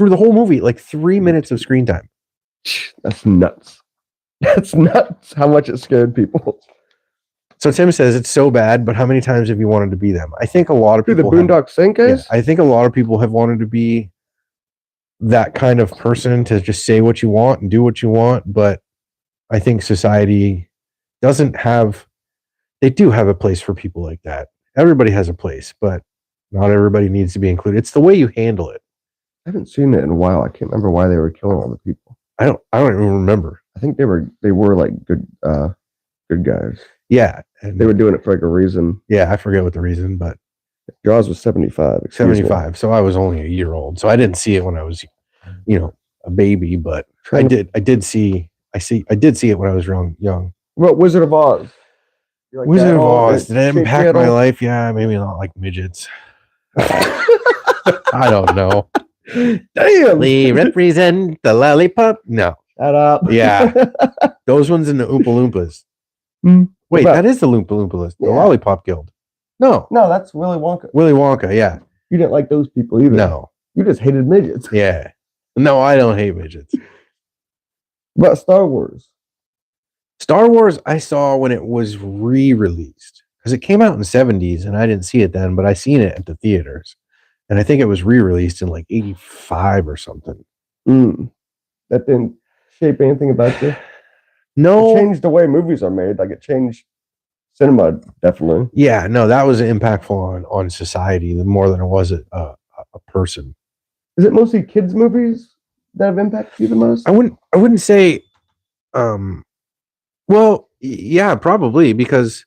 the whole movie, like 3 minutes of screen time. That's nuts. That's nuts. How much it scared people. So Tim says it's so bad, but how many times have you wanted to be them? I think a lot of Dude, the people. Boondock Saint guys. I think a lot of people have wanted to be that kind of person, to just say what you want and do what you want. But I think society doesn't have. They do have a place for people like that. Everybody has a place, but not everybody needs to be included. It's the way you handle it. I haven't seen it in a while. I can't remember why they were killing all the people. I don't even remember. I think they were like good guys. Yeah, and They were doing it for like a reason. yeah, I forget what the reason, but Jaws was 75. excuse me. 75. So I was only a year old, so I didn't see it when I was, a baby. But I did see it when I was young. What Wizard of Oz? You like Wizard that of all? Oz, did it Shake impact that my all? life? Yeah, maybe not like midgets. I don't know. Damn. We represent the lollipop. No, Shut up. Yeah. those ones in the Oompa Loompas. Hmm. Wait, What about- that is the Loompa Loompa list. The Yeah. Lollipop Guild. No, No, that's Willy Wonka. Willy Wonka. Yeah, You didn't like those people either. no, You just hated midgets. yeah, no. I don't hate midgets. But Star Wars. Star Wars, I saw when it was re-released, because it came out in the 70s and I didn't see it then, but I seen it at the theaters, and I think it was re-released in like 85 or something. That didn't shape anything about you. It No, changed the way movies are made. Like it changed cinema, definitely. yeah, no, that was impactful on society more than it was a person. Is it mostly kids' movies that have impacted you the most? I wouldn't say, well, yeah, probably, because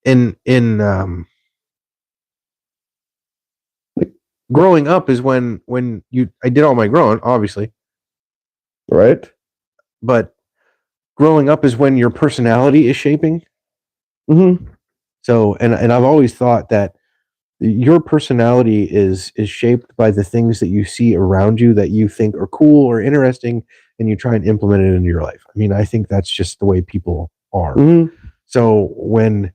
in growing up is when I did all my growing, obviously, Right? but growing up is when your personality is shaping. Mm-hmm. So, and I've always thought that your personality is shaped by the things that you see around you that you think are cool or interesting, and you try and implement it into your life. I mean, I think that's just the way people are. Mhm. So when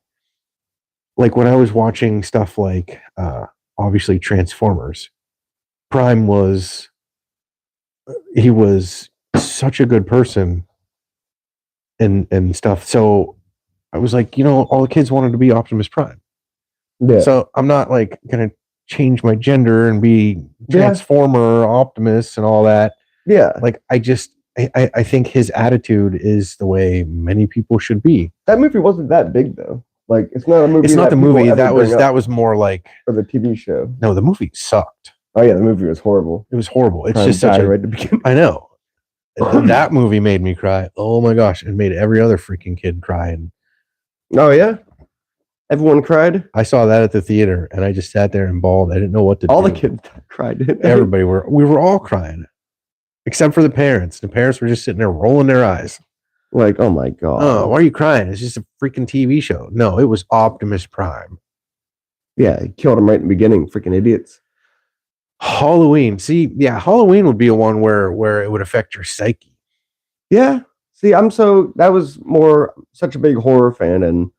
I was watching stuff like obviously Transformers, Prime he was such a good person and stuff. So I was like, all the kids wanted to be Optimus Prime. Yeah. So I'm not like gonna change my gender and be Transformer, Optimus, and all that. Yeah. Like I think his attitude is the way many people should be. That movie wasn't that big though. Like it's not a movie. It's not the people movie ever bring up that was more like for the TV show. no, the movie sucked. Oh yeah, the movie was horrible. It was horrible. It's Prime just such died a right at the beginning. I know. That movie made me cry. Oh my gosh, it made every other freaking kid cry. And Oh yeah, everyone cried. I saw that at the theater, and I just sat there and bawled. I didn't know what to do. All the kids cried. Everybody we were all crying, except for the parents. The parents were just sitting there rolling their eyes. Like, oh my god. Oh, why are you crying? It's just a freaking TV show. No, it was Optimus Prime. Yeah, he killed him right in the beginning. Freaking idiots. Halloween. See, yeah, Halloween would be a one where it would affect your psyche. Yeah. See, that was such a big horror fan, and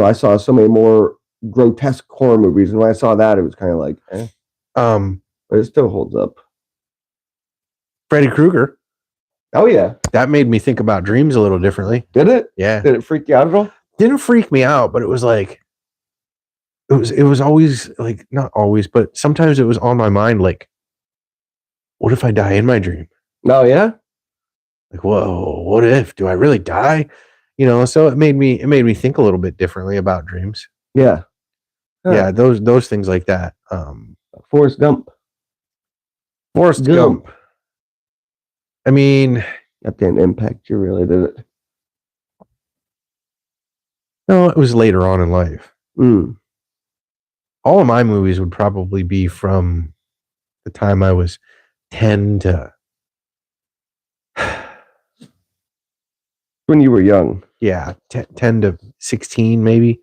I saw so many more grotesque horror movies, and when I saw that, it was kind of like, but it still holds up. Freddy Krueger. Oh yeah, that made me think about dreams a little differently. Did it? Yeah. Did it freak you out at all? Didn't freak me out, but it was like it was always like, not always, but sometimes it was on my mind, like, what if I die in my dream? Oh yeah. Like, whoa, what if? Do I really die? So it made me think a little bit differently about dreams. Yeah. Huh. Yeah, those things like that. Forrest Gump. I mean, that didn't impact you really, did it? No, it was later on in life. All of my movies would probably be from the time I was 10 to when you were young. Yeah, 10 to 16 maybe.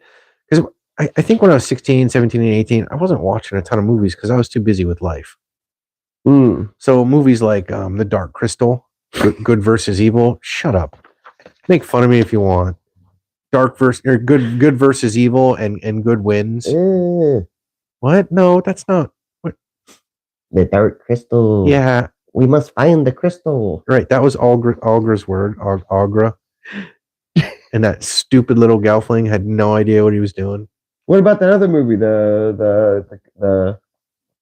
Because I think when I was 16, 17, and 18, I wasn't watching a ton of movies because I was too busy with life. So movies like The Dark Crystal, Good versus Evil, shut up. Make fun of me if you want. Good versus Evil and good wins. What? No, that's not. What? The Dark Crystal. Yeah. We must find the crystal. Right. That was Algra's word. Algra. And that stupid little Gelfling had no idea what he was doing. What about that other movie? The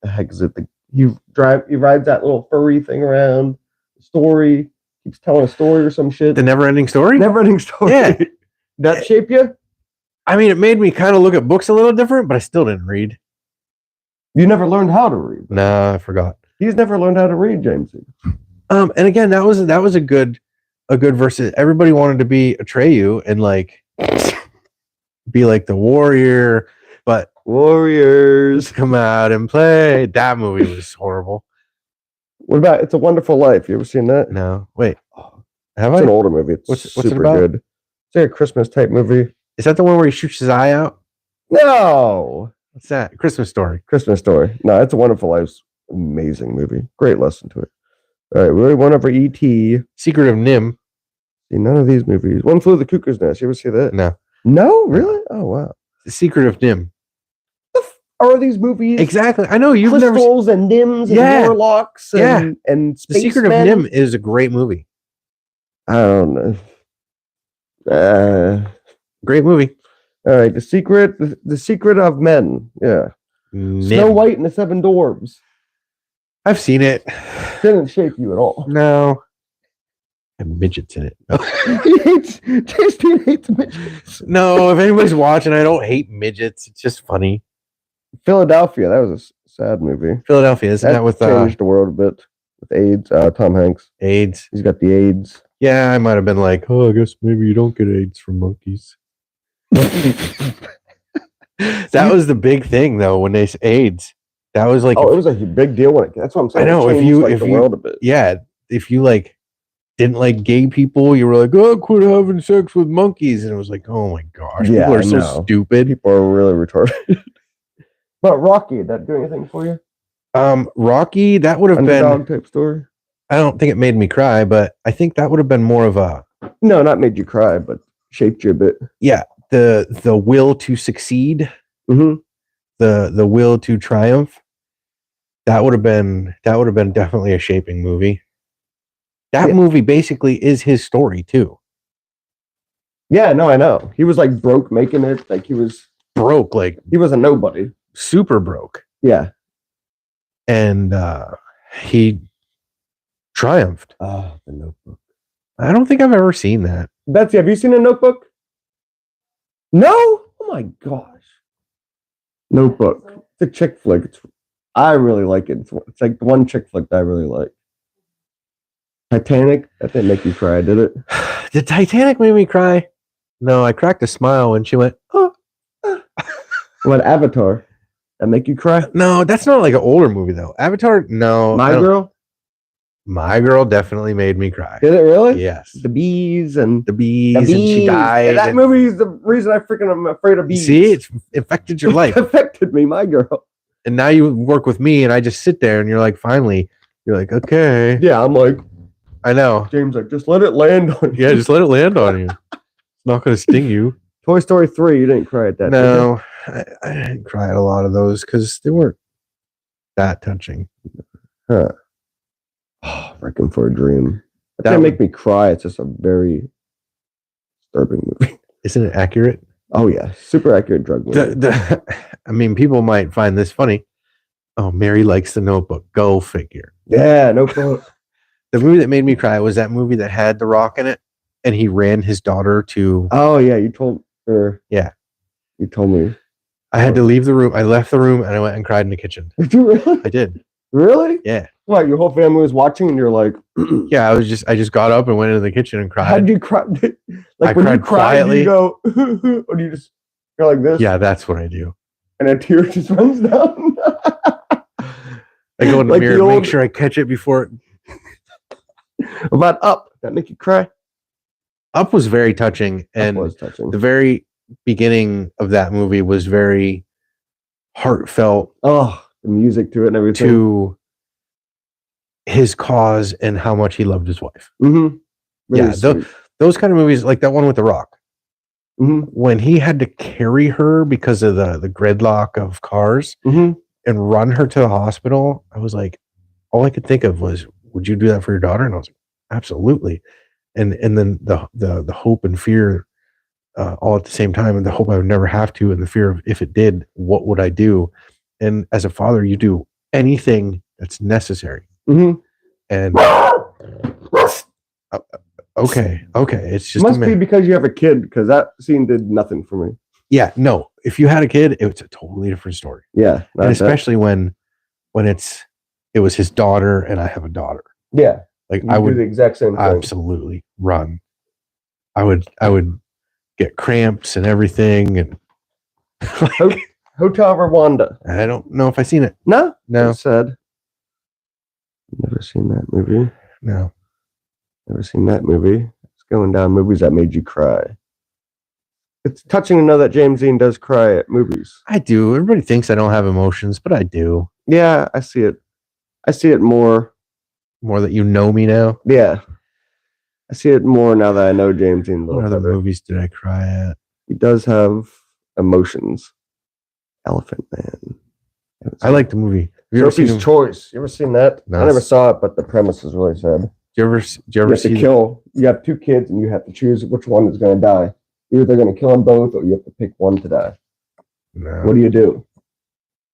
heck is it? He rides that little furry thing around. Story keeps telling a story or some shit. The Never-Ending Story. Never-Ending Story. Yeah. Did that shape you? I mean, it made me kind of look at books a little different, but I still didn't read. You never learned how to read. Nah, I forgot. He's never learned how to read, James. And again, that was a good versus. Everybody wanted to be Atreyu and like be like the warrior, but warriors come out and play. That movie was horrible. What about It's a Wonderful Life? You ever seen that? No. Wait. Have It's I? an older movie. It's super it about? good. It's like a Christmas type movie. Is that the one where he shoots his eye out? No. What's that? Christmas Story. Christmas Story. No, It's a Wonderful Life. Amazing movie. Great lesson to it. All right, we already went over E.T. Secret of Nim. See, none of these movies. One Flew the Cuckoo's Nest. You ever see that? No. No? Really? Oh, wow. The Secret of Nim. Are these movies? Exactly. I know you've crystals and Nims and warlocks and The Secret of Nim is a great movie. I don't know. Great movie. All right, The Secret of Men. Yeah. Nim. Snow White and the Seven Dwarves. I've seen it. Didn't shape you at all. No. And midgets in it. Tasty hates midgets. No, if anybody's watching, I don't hate midgets. It's just funny. Philadelphia. That was a sad movie. Philadelphia, isn't that with changed the world a bit with AIDS? Tom Hanks. AIDS. He's got the AIDS. Yeah, I might have been like, I guess maybe you don't get AIDS from monkeys. That was the big thing, though, when they say AIDS. That was like, it was a big deal when that's what I'm saying. I know. If you the world a bit. Yeah, if you like didn't like gay people, you were like, quit having sex with monkeys, and it was like, oh my gosh, people are so stupid. People are really retarded. But Rocky, did that do anything for you? Rocky, that would have Underdog been type story. I don't think it made me cry, but I think that would have been more of a No, not made you cry, but shaped you a bit. the will to succeed, Mm-hmm. the will to triumph. That would have been definitely a shaping movie. That movie basically is his story too. Yeah, no, I know. He was like broke making it. Like he was Broke, like he was a nobody. super broke. Yeah. And he triumphed. The Notebook. I don't think I've ever seen that. Betsy, have you seen a Notebook? No? Oh my gosh. Notebook. It's a chick flick. I really like it. It's like the one chick flick that I really like. Titanic, that didn't make you cry, did it? Did Titanic make me cry? No, I cracked a smile when she went, oh. What, Avatar? That make you cry? No, that's not like an older movie though. Avatar, no. My Girl? My Girl definitely made me cry. Did it really? Yes. The bees and and she died. And that movie is the reason I freaking am afraid of bees. See, it's affected your life. It affected me, My Girl. And now you work with me and I just sit there and you're like, finally, you're like, okay. Yeah, I'm like, I know. James, like, just let it land on you. Yeah, just let it land on you. It's not going to sting you. Toy Story 3, you didn't cry at that. No, I didn't cry at a lot of those because they weren't that touching. Huh. Oh, Wrecking for a Dream. That didn't make me cry. It's just a very disturbing movie. Isn't it accurate? Oh, yeah. Super accurate drug movie. I mean, people might find this funny. Oh, Mary likes The Notebook. Go figure. Yeah, Notebook. The movie that made me cry was that movie that had The Rock in it, and he ran his daughter to. Oh yeah, you told her. Yeah, you told me. I had to leave the room. I left the room and I went and cried in the kitchen. Did you really? I did. Really? Yeah. What? Your whole family was watching, and you're like. Yeah, I just got up and went into the kitchen and cried. How did you cry? Like I when cried you cry, quietly. you go, or do you just go like this? Yeah, that's what I do. And a tear just runs down. I go in the Like mirror, the make old- sure I catch it before it. About Up, that make you cry? Up was very touching, and Up was touching. the very beginning of that movie was very heartfelt Oh, the music to it and everything. to his cause and how much he loved his wife. Mm-hmm. Yeah, those kind of movies, like that one with The Rock, mm-hmm. when he had to carry her because of the gridlock of cars Mm-hmm. and run her to the hospital, I was like, all I could think of was, would you do that for your daughter? And I was like, absolutely. And then the hope and fear all at the same time, and the hope I would never have to, and the fear of if it did, what would I do? And as a father, you do anything that's necessary. Mm-hmm. And okay, it's just must be because you have a kid, because that scene did nothing for me. Yeah, no. If you had a kid, it's a totally different story. Yeah, and especially when it was his daughter and I have a daughter. Yeah, like you I would do the exact same thing. Absolutely run. I would get cramps and everything, and Hotel Rwanda. I don't know if I've seen it. No. It's sad. Never seen that movie. No. Never seen that movie. It's going down movies that made you cry. It's touching to know that James Dean does cry at movies. I do. Everybody thinks I don't have emotions, but I do. Yeah, I see it. I see it more. More that you know me now? Yeah. I see it more now that I know James Dean. What other movies did I cry at? He does have emotions. Elephant Man. I like the movie. Sophie's Choice. You ever seen that? No. I never saw it, but the premise is really sad. Do you ever You have to kill. You have two kids, and you have to choose which one is going to die. Either they're going to kill them both, or you have to pick one to die. No. What do you do?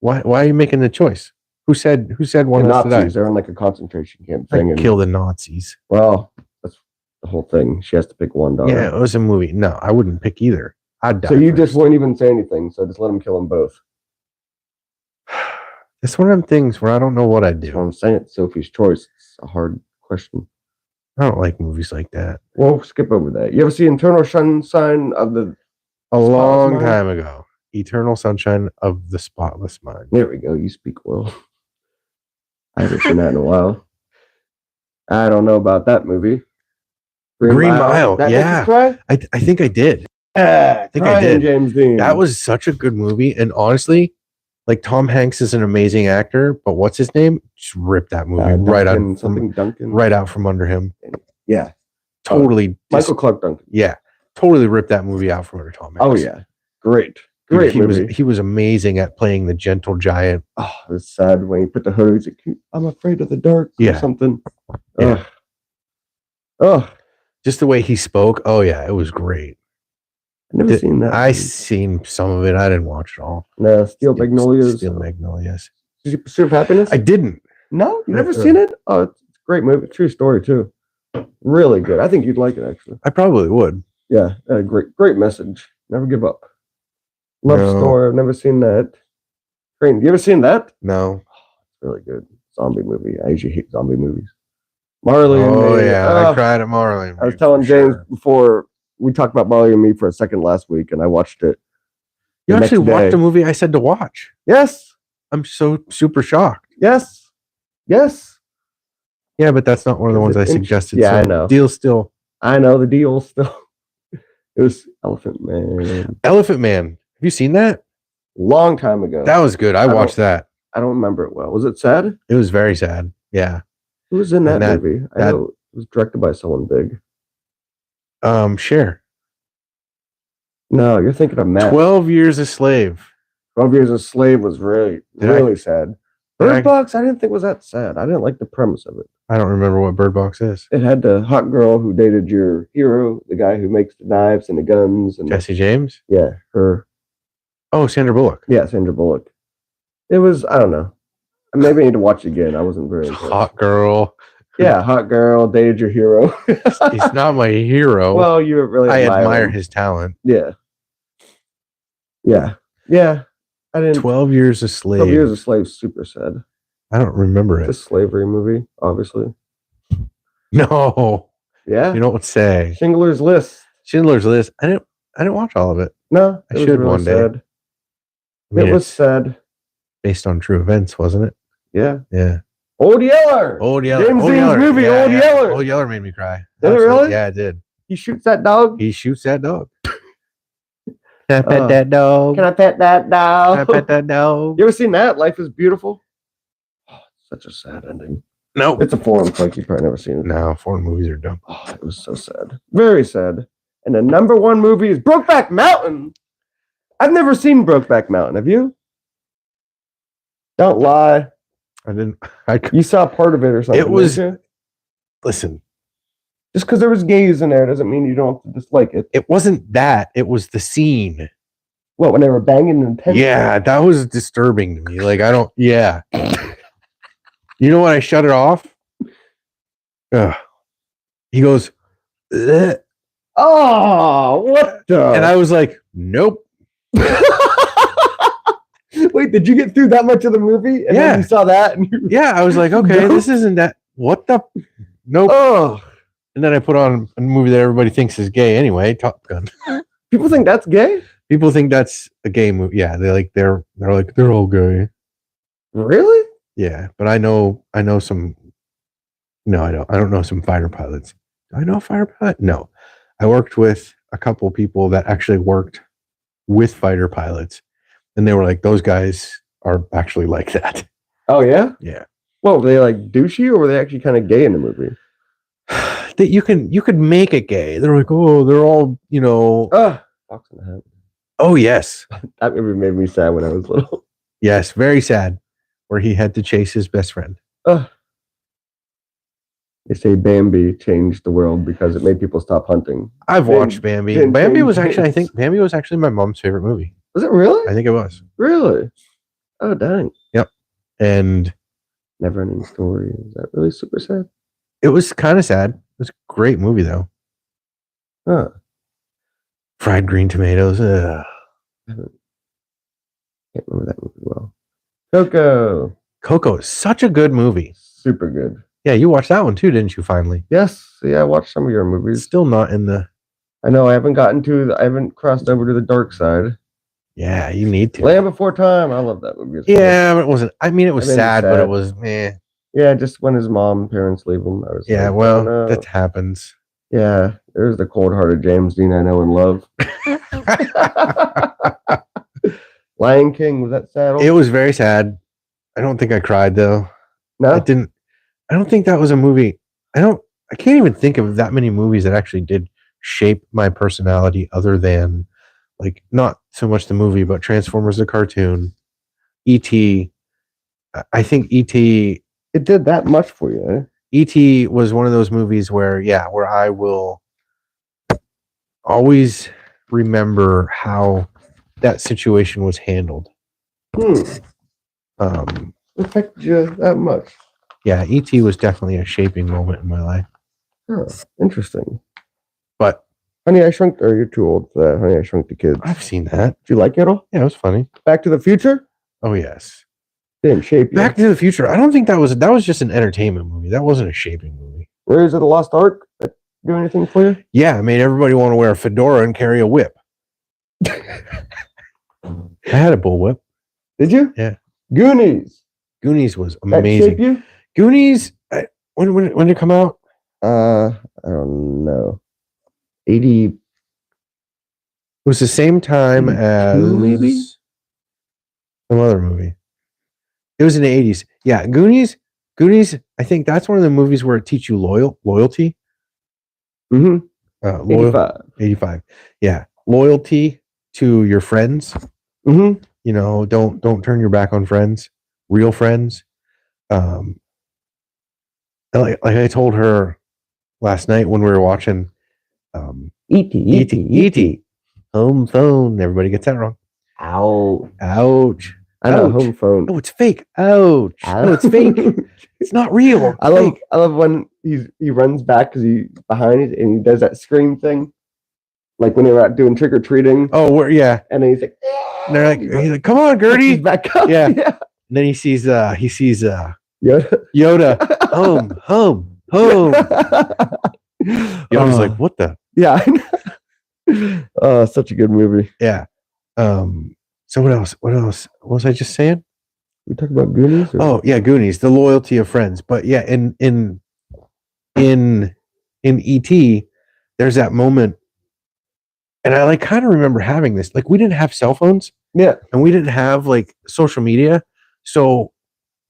Why are you making the choice? Who said one has to die? Nazis. They're in like a concentration camp thing. And kill the Nazis. Well, that's the whole thing. She has to pick one daughter. Yeah, it was a movie. No, I wouldn't pick either. I'd die. So you first. just wouldn't even say anything. So just let them kill them both. It's one of them things where I don't know what I'd That's what do. I'm saying. It's Sophie's Choice. It's a hard question. I don't like movies like that. We'll skip over that. You ever see Eternal Sunshine of the A long Mind? time ago. Eternal Sunshine of the Spotless Mind. There we go. You speak well. I haven't seen that in a while. I don't know about that movie. Green Mile, That yeah. made you cry? I think I did. I think I did. James Dean. That was such a good movie. And honestly, Like Tom Hanks is an amazing actor, but what's his name? Just ripped that movie right out from under him. Yeah, Totally. Michael Clark Duncan. Yeah, totally ripped that movie out from under Tom Hanks. Oh yeah, great Dude, movie. He was amazing at playing the gentle giant. Oh, it was sad when he put the hood. He's like, I'm afraid of the dark. Yeah. Or something. Yeah. Oh, just the way he spoke. Oh yeah, it was great. I've never seen that. I seen some of it. I didn't watch it all. No, Steel Magnolias. Steel Magnolias. Did you Pursuit of Happiness? I didn't. No, you never seen it? Oh, it's a great movie. True story too. Really good. I think you'd like it actually. I probably would. Yeah, a great message. Never give up. Love Story. I've never seen that. Great. You ever seen that? No. It's really good. Zombie movie. I usually hate zombie movies. Marley and Me. Oh yeah, I cried at Marley and Me. I was telling James before we talked about Marley and Me for a second last week, and I watched it. You actually watched a movie I said to watch. Yes. I'm so super shocked. Yes. Yes. Yeah, but that's not one of the ones I suggested. Yeah, so I know. Deal still. I know the deal still. It was Elephant Man. Elephant Man. Have you seen that? Long time ago. That was good. I watched that. I don't remember it well. Was it sad? It was very sad. Yeah. Who was in that movie? I know it was directed by someone big. Cher. No, you're thinking of Matt. 12 Years a Slave. 12 Years a Slave was really sad. Bird Box, I didn't think was that sad. I didn't like the premise of it. I don't remember what Bird Box is. It had the hot girl who dated your hero, the guy who makes the knives and the guns. And Jesse James? Yeah, her. Oh, Sandra Bullock. Yeah, Sandra Bullock. It was, I don't know. Maybe I need to watch it again. I wasn't very impressed. Hot girl. Yeah, hot girl, dated your hero. He's not my hero. Well, you really I admire his talent. Yeah. Yeah. Yeah. I didn't. 12 Years a Slave. 12 Years a Slave, super sad. I don't remember it. It's a slavery movie, obviously. No. Yeah. You don't say. Schindler's List. Schindler's List. I didn't watch all of it. No. I should one day. Sad. I mean, it was sad. Based on true events, wasn't it? Yeah. Yeah. Old Yeller. Old Yeller. James Dean's movie, yeah, Old Yeller. Old Yeller made me cry. Did it really? Yeah, it did. He shoots that dog? He shoots that dog. Can I pet that dog? Can I pet that dog? Can I pet that dog? You ever seen that? Life is Beautiful? Oh, such a sad ending. No. It's a foreign flick. You've probably never seen it. No, foreign movies are dumb. Oh, it was so sad. Very sad. And the number one movie is Brokeback Mountain. I've never seen Brokeback Mountain. Have you? Don't lie. I didn't. You saw part of it or something. It was. Listen. Just because there was gays in there doesn't mean you don't have to dislike it. It wasn't that. It was the scene. What, when they were banging intensely? Yeah, that was disturbing to me. Like, I don't. Yeah. You know when I shut it off? He goes, ugh. Oh, what the? And I was like, nope. Wait, did you get through that much of the movie? And then you saw that? And yeah, I was like, okay, nope. This isn't that. What the? Nope. Oh. And then I put on a movie that everybody thinks is gay anyway, Top Gun. People think that's gay? People think that's a gay movie. Yeah, they're all gay. Really? Yeah, but I know some. No, I don't. I don't know some fighter pilots. Do I know a fighter pilot? No. I worked with a couple people that actually worked with fighter pilots, and they were like, those guys are actually like that. Oh yeah? Yeah. Well, were they like douchey, or were they actually kind of gay in the movie? That you could make it gay. They're like, oh, they're all, Fox in the Hat. Oh yes. That movie made me sad when I was little. Yes, very sad. Where he had to chase his best friend. They say Bambi changed the world because it made people stop hunting. I've watched Bambi. Bambi was actually my mom's favorite movie. Was it really? I think it was. Really? Oh dang. Yep. And Neverending Story. Is that really super sad? It was kind of sad. It was a great movie though. Huh. Fried green tomatoes. I can't remember that movie well. Coco is such a good movie. Super good. Yeah, you watched that one too, didn't you? Finally. Yes. Yeah, I watched some of your movies. Still not in the. I know. I haven't crossed over to the dark side. Yeah, you need to. Land Before Time. I love that movie. Yeah, but it wasn't. I mean, it was sad, but it was meh. Yeah, just when his mom and parents leave him. I was yeah, like, well, oh, no. That happens. Yeah, there's the cold-hearted James Dean I know and love. Lion King, was that sad? It was very sad. I don't think I cried though. No? I didn't. I don't think that was a movie. I can't even think of that many movies that actually did shape my personality other than like not so much the movie, but Transformers the cartoon, E.T. I think E.T. It did that much for you, eh? E.T. was one of those movies where I will always remember how that situation was handled. Affected you that much? Yeah, E.T. was definitely a shaping moment in my life. Huh, interesting. But Honey, I Shrunk. Or you're too old for that. Honey, I Shrunk the Kids. I've seen that. Did you like it at all? Yeah, it was funny. Back to the Future? Oh yes. Didn't shape you. Back to the Future. I don't think that was just an entertainment movie. That wasn't a shaping movie. Raiders of the Lost Ark? That do anything for you? Yeah, it made everybody want to wear a fedora and carry a whip. I had a bullwhip. Did you? Yeah. Goonies. Goonies was That amazing. shape you? Goonies. When did it come out? I don't know. 80. It was the same time as maybe? some other movie. It was in the 80s. Yeah, Goonies. I think that's one of the movies where it teaches you loyalty. Mm-hmm. 85. 85. Yeah, loyalty to your friends. Mm-hmm. You know, don't turn your back on friends, real friends. Like I told her last night when we were watching E.T. Home phone. Everybody gets that wrong. Ow. Ouch. I know, Ouch. home phone. Oh, it's fake. Ouch. No, it's fake. It's not real. I love when he runs back because he's behind it and he does that scream thing. Like when they were out doing trick or treating. Oh, yeah. And then he's like, And they're like, he's like, come on, Gertie. He's back up. Yeah. And then he sees Yoda. Yoda. Home. Yoda's like, what the? Yeah. Oh, such a good movie. Yeah. So what else? What was I just saying? We talked about Goonies? Or? Oh yeah, Goonies, the loyalty of friends. But yeah, in E.T., there's that moment, and I like kind of remember having this. Like we didn't have cell phones, yeah, and we didn't have like social media. So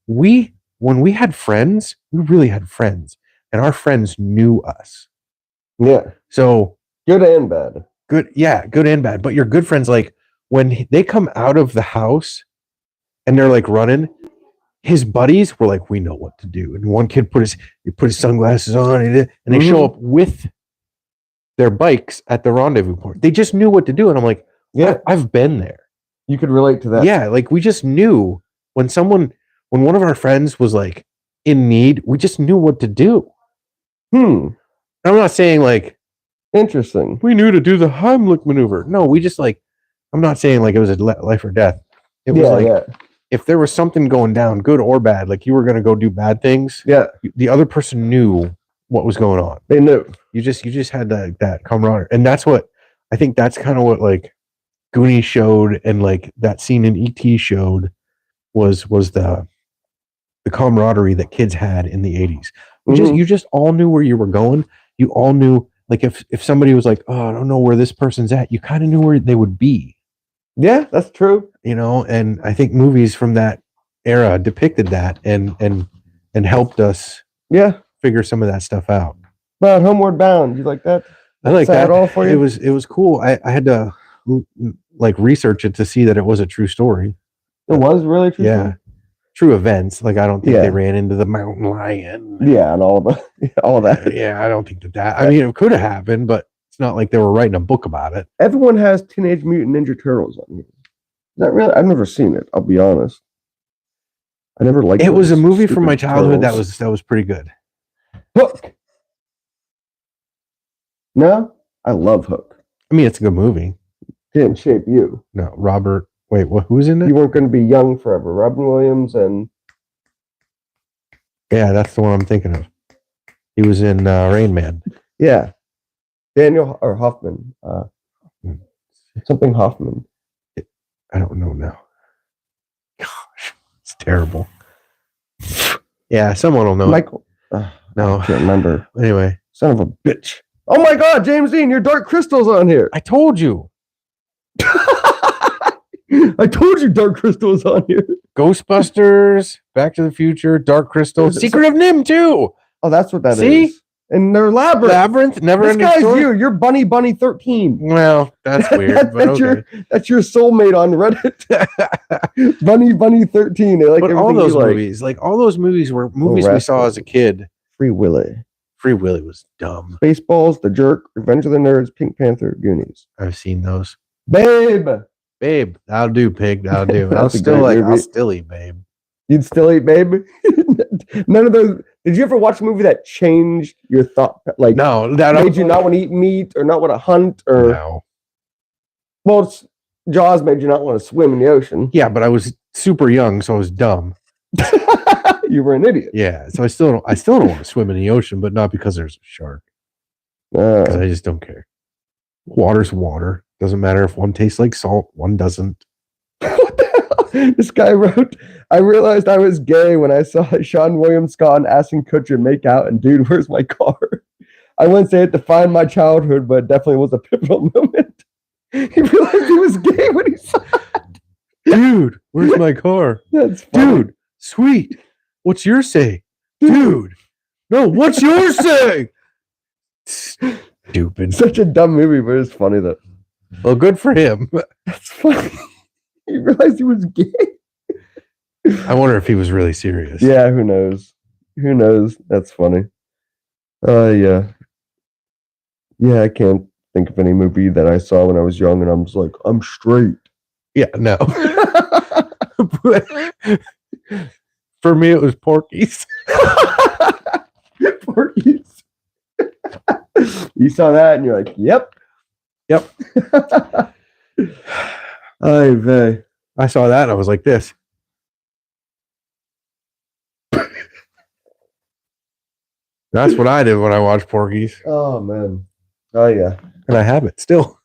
when we had friends, we really had friends, and our friends knew us. Yeah. So good and bad. Good and bad. But your good friends, like when they come out of the house and they're like running, his buddies were like, we know what to do. And one kid put his sunglasses on and they show up with their bikes at the rendezvous point. They just knew what to do. And I'm like, yeah, I've been there. You could relate to that. Yeah. Like we just knew when one of our friends was like in need, we just knew what to do. I'm not saying like, interesting. We knew to do the Heimlich maneuver. No, we just like, I'm not saying like it was a life or death. It was like, if there was something going down, good or bad, like you were going to go do bad things. Yeah. The other person knew what was going on. They knew. You just had that camaraderie. And that's what, I think that's kind of what like Goonies showed and like that scene in E.T. showed was the camaraderie that kids had in the 80s. You just all knew where you were going. You all knew, like if somebody was like, oh, I don't know where this person's at, you kind of knew where they would be. Yeah, that's true. You know, and I think movies from that era depicted that and helped us figure some of that stuff out. But Homeward Bound, you like that? I like that. All for you? It was cool. I had to like research it to see that it was a true story. It was really true. Yeah. Story? True events. Like I don't think they ran into the mountain lion. Yeah, and all of that. Yeah, I don't think that. I mean, it could have happened, but it's not like they were writing a book about it. Everyone has Teenage Mutant Ninja Turtles on here. Is that really? I've never seen it. I'll be honest. I never liked it. It was a movie from my childhood that was pretty good. Hook. No, I love Hook. I mean, it's a good movie. Didn't shape you. No, Robert. Wait, who's in it? You weren't going to be young forever. Robin Williams and. Yeah, that's the one I'm thinking of. He was in Rain Man. Yeah. Daniel or Hoffman. Something Hoffman. I don't know now. Gosh, it's terrible. Yeah, someone will know. Michael. No. I can't remember. Anyway. Son of a bitch. Oh my God, James Dean, your Dark Crystal's on here. I told you. I told you Dark Crystal was on here. Ghostbusters, Back to the Future, Dark Crystal, Secret of Nim too. Oh, that's what that is. See? And they're Labyrinth. Never This ending guy's story. You're Bunny 13. Well, that's weird, but okay. That's your soulmate on Reddit. Bunny 13. They like but all everything those you like. movies, like all those movies were movies we saw as a kid. Free Willy. Free Willy was dumb. Spaceballs, The Jerk, Revenge of the Nerds, Pink Panther, Goonies. I've seen those. Babe, that'll do, pig. That'll do. I'll That's a still great I'll movie. still eat, babe. You'd still eat Babe? None of those. Did you ever watch a movie that changed your thought? Like, No, that made you not want to eat meat or not want to hunt or no. well, Jaws made you not want to swim in the ocean. Yeah, but I was super young, so I was dumb. You were an idiot. Yeah, so I still don't want to swim in the ocean, but not because there's a shark. Because I just don't care. Water's water. Doesn't matter if one tastes like salt, one doesn't. What the hell? This guy wrote, I realized I was gay when I saw Sean William Scott and Ashton Kutcher make out and dude, where's my car? I wouldn't say it defined my childhood, but it definitely was a pivotal moment. He realized he was gay when he saw it. Dude, where's my car? That's funny. Dude, sweet. What's your say? Dude. No, what's your say? Stupid. Such a dumb movie, but it's funny though. Well, good for him. That's funny. He realized he was gay. I wonder if he was really serious. Yeah, who knows? Who knows? That's funny. Yeah. Yeah, I can't think of any movie that I saw when I was young and I'm just like, I'm straight. Yeah, no. For me, it was Porky's. Porky's. You saw that and you're like, yep. Yep. Ay vey. I saw that and I was like this. That's what I did when I watched Porky's. Oh, man. Oh, yeah. And I have it still.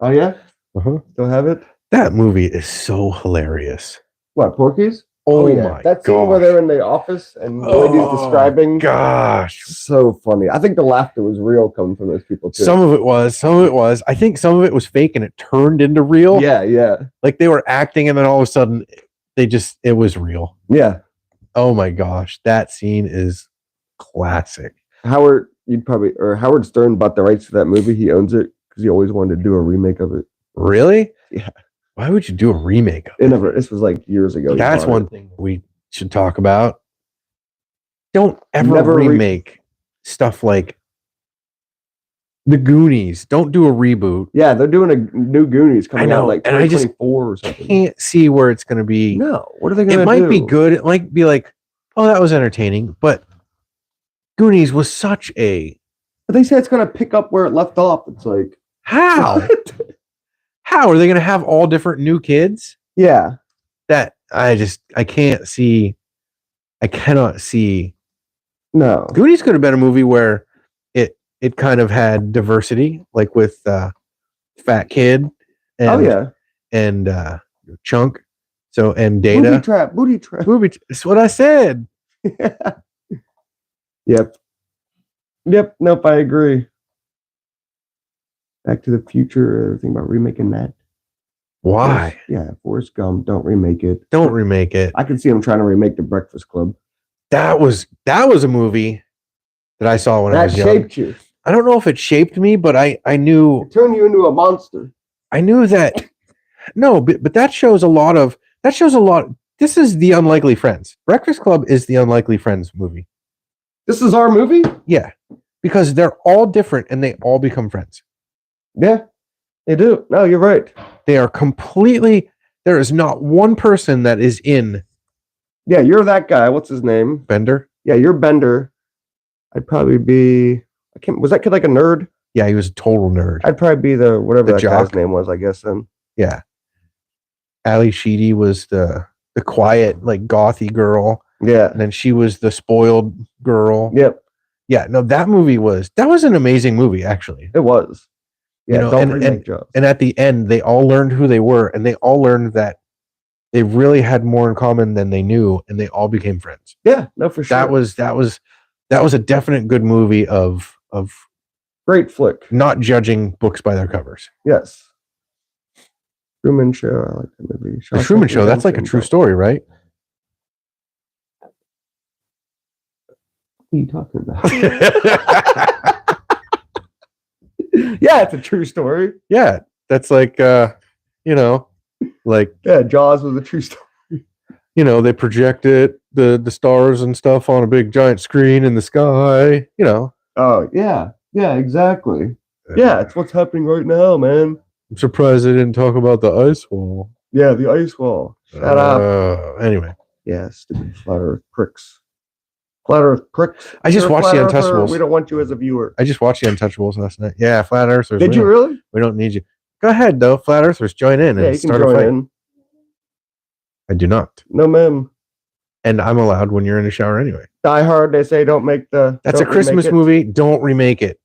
Oh, yeah? Uh-huh. Still have it? That movie is so hilarious. What, Porky's? Oh, yeah. my That scene where they're in the office and the lady's describing. Gosh. So funny. I think the laughter was real coming from those people, too. Some of it was. I think some of it was fake and it turned into real. Yeah, yeah. Like they were acting and then all of a sudden it was real. Yeah. Oh my gosh. That scene is classic. Howard Stern bought the rights to that movie. He owns it because he always wanted to do a remake of it. Really? Yeah. Why would you do a remake of it? This was like years ago. That's one thing we should talk about. Don't ever remake stuff like The Goonies. Don't do a reboot. Yeah, they're doing a new Goonies coming out like and I just 2024 or something. Can't see where it's going to be. No, what are they going to do? It might be good. It might be like, oh, that was entertaining. But Goonies was such a... But they say it's going to pick up where it left off. It's like... How? How? Are they going to have all different new kids? Yeah. That, I can't see... I cannot see... No. Goonies could have been a movie where it kind of had diversity, like with Fat Kid and Chunk, and Data. Booty trap. That's what I said. Yep. Nope, I agree. Back to the Future. Think about remaking that. Why? Yeah, Forrest Gump. Don't remake it. Don't remake it. I can see them trying to remake The Breakfast Club. That was a movie that I saw when I was young. That shaped you. I don't know if it shaped me, but I knew... It turned you into a monster. I knew that... No, but that shows a lot... This is The Unlikely Friends. Breakfast Club is The Unlikely Friends movie. This is our movie? Yeah. Because they're all different and they all become friends. Yeah, they do. No, you're right. They are completely... There is not one person that is in... Yeah, you're that guy. What's his name? Bender? Yeah, you're Bender. I'd probably be... Was that kid like a nerd? Yeah, he was a total nerd. I'd probably be whatever that jock. guy's name was, I guess, then. Yeah. Ali Sheedy was the quiet, like, gothy girl. Yeah. And then she was the spoiled girl. Yep. Yeah, no, that was an amazing movie, actually. It was. Yeah, and at the end, they all learned who they were, and they all learned that they really had more in common than they knew, and they all became friends. Yeah, no, for sure. That was a definite good movie of great flick. Not judging books by their covers. Yes. Truman Show. I like that movie. The Truman Show. That's like a true story, right? What are you talking about? Yeah, it's a true story. Yeah, that's like like Yeah, Jaws was a true story. They projected the stars and stuff on a big giant screen in the sky. Oh yeah, yeah, exactly. Yeah, it's what's happening right now, man. I'm surprised they didn't talk about the ice wall. Yeah, the ice wall. Shut up. Anyway, Yeah, stupid flat Earth pricks. Flat Earth pricks. I just You're a watched flat The earther, Untouchables. We don't want you as a viewer. I just watched The Untouchables last night. Yeah, Flat Earthers. Did you really? We don't need you. Go ahead, though. Flat Earthers, join in Yeah, and you can start a join fight. in. I do not. No, ma'am. And I'm allowed when you're in the shower anyway. Die Hard, they say don't make the. That's a don't Christmas remake it. movie. Don't remake it.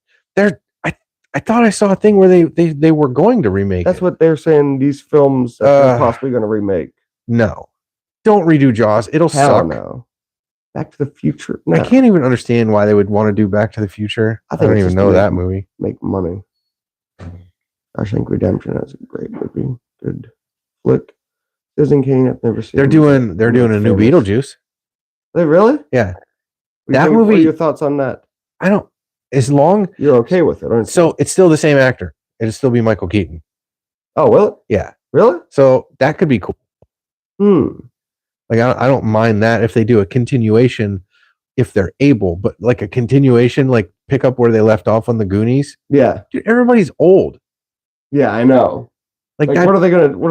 I thought I saw a thing where they were going to remake That's it. what they're saying. These films that they're possibly going to remake. No. Don't redo Jaws. It'll Hell suck. no. Back to the Future. No. I can't even understand why they would want to do Back to the Future. I I think don't it's even just know to that movie. Make money. Shawshank Redemption is a great movie. Good flick. Citizen Kane, I've never seen. They're doing a new Beetlejuice. Are they really? Yeah. What are movie. your thoughts on that? I don't. As long. You're okay with it, aren't you? So it's still the same actor. It'll still be Michael Keaton. Oh, will it? Yeah. Really? So that could be cool. Like I don't mind that if they do a continuation, if they're able. But like a continuation, like pick up where they left off on the Goonies. Yeah. Dude, everybody's old. Yeah, I know. Like that, what are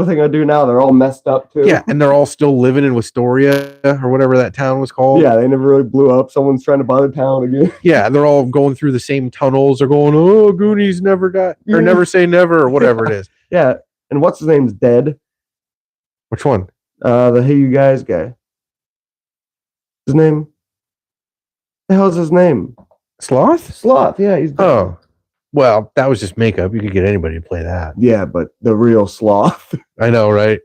they gonna do now? They're all messed up too. Yeah, and they're all still living in Wisteria or whatever that town was called. Yeah, they never really blew up. Someone's trying to buy the town again. Yeah, they're all going through the same tunnels. They're going, oh, Goonies never die or never say never or whatever it is. Yeah, and what's his name's dead. Which one? The Hey You Guys guy. His name? The hell's his name? Sloth? Sloth. Yeah, he's dead. Oh, well, that was just makeup. You could get anybody to play that. Yeah, but the real Sloth. I know, right?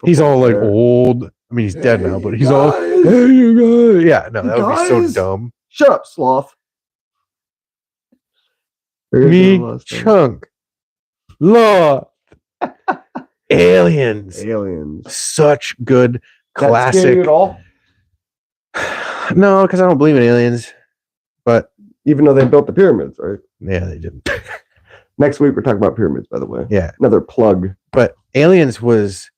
He's all like old. I mean, he's dead now, but he's all, hey, you guys. Yeah, no, that would be so dumb. Shut up, Sloth. Me, Chunk, Law, Aliens. Such good classic. That scare you at all? No, because I don't believe in aliens. But even though they built the pyramids, right? Yeah, they didn't. Next week we're talking about pyramids, by the way. Yeah, another plug. But Aliens was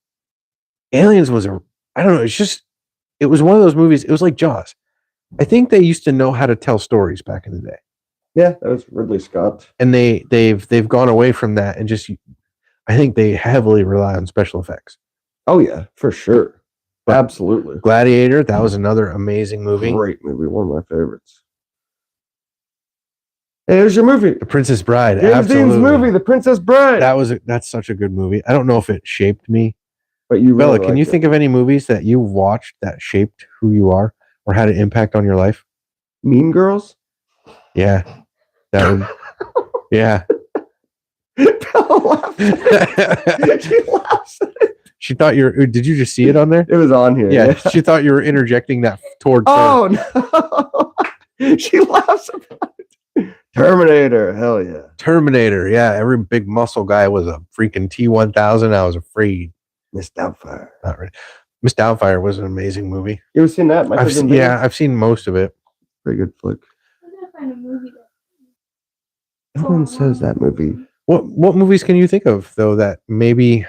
I don't know. It was one of those movies. It was like Jaws. I think they used to know how to tell stories back in the day. Yeah, that was Ridley Scott. And they've gone away from that and just. I think they heavily rely on special effects. Oh yeah, for sure. But absolutely. Gladiator, that was another amazing movie. Great movie, one of my favorites. Hey, here's your movie. The Princess Bride. James Dean's movie, The Princess Bride. That's such a good movie. I don't know if it shaped me. But you really Bella, can you think of any movies that you watched that shaped who you are or had an impact on your life? Mean Girls? Yeah. That would yeah. Bella laughed. She laughs at it. She thought did you just see it on there? It was on here. Yeah. She thought you were interjecting that towards her. Oh no. She laughs about it. Terminator, hell yeah. Terminator, yeah. Every big muscle guy was a freaking T-1000. I was afraid. Miss Doubtfire. Not really. Miss Doubtfire was an amazing movie. You ever seen that? I've seen most of it. Very good flick. I'm gonna find a movie that. No one says that movie. What movies can you think of though that maybe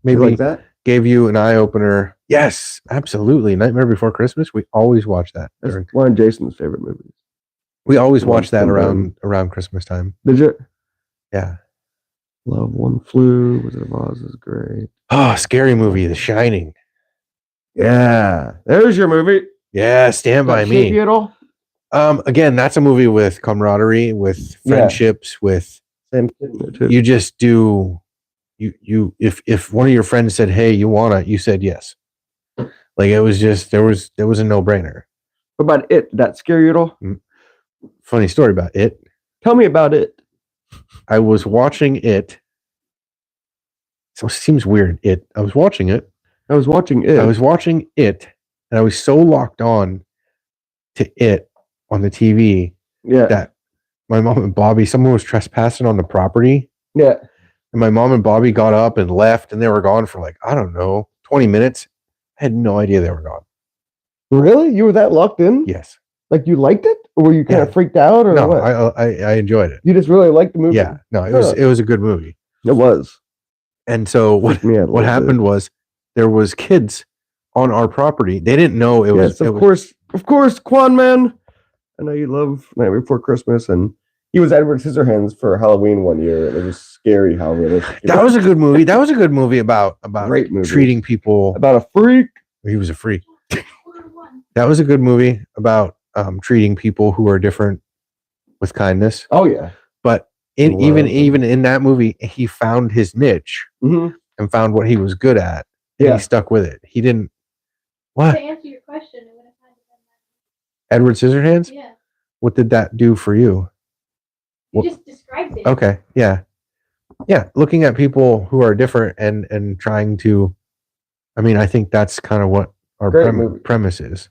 like that? Gave you an eye opener? Yes, absolutely. Nightmare Before Christmas. We always watch that. That's one of Jason's favorite movies. We always watch that around Christmas time. Did you? Yeah. Love One Flew. Wizard of Oz is great. Oh, scary movie, The Shining. Yeah. There's your movie. Yeah, Stand By Me. You at all? Again, that's a movie with camaraderie, with friendships, with you just do you if one of your friends said, hey, you wanna, you said yes. Like it was just there was a no-brainer. What about It? Did that scare you at all? Funny story about It. Tell me about It. I was watching It. So it seems weird. I was watching It. I was watching It, and I was so locked on to It on the TV that my mom and Bobby, someone was trespassing on the property. Yeah. And my mom and Bobby got up and left, and they were gone for like, I don't know, 20 minutes. I had no idea they were gone. Really? You were that locked in? Yes. Like you liked it, or were you kind of Yeah. freaked out, or No, what? I enjoyed it. You just really liked the movie. Yeah. No, it was a good movie. It was. And so what happened was there was kids on our property. They didn't know it was. Of course, Quan Man. I know you love Nightmare Before Christmas, and he was Edward Scissorhands for Halloween one year, and it was scary how realistic. That was a good movie. That was a good movie about Great movie. treating people. About a freak. He was a freak. That was a good movie about treating people who are different with kindness. Oh yeah. But even in that movie, he found his niche Mm-hmm. and found what he was good at. And he stuck with it. He didn't. What? To answer your question, it would have had to been Edward Scissorhands? that. Yeah. What did that do for you? You just described it. Okay. Yeah. Yeah. Looking at people who are different and trying to. I mean, I think that's kind of what our premise is.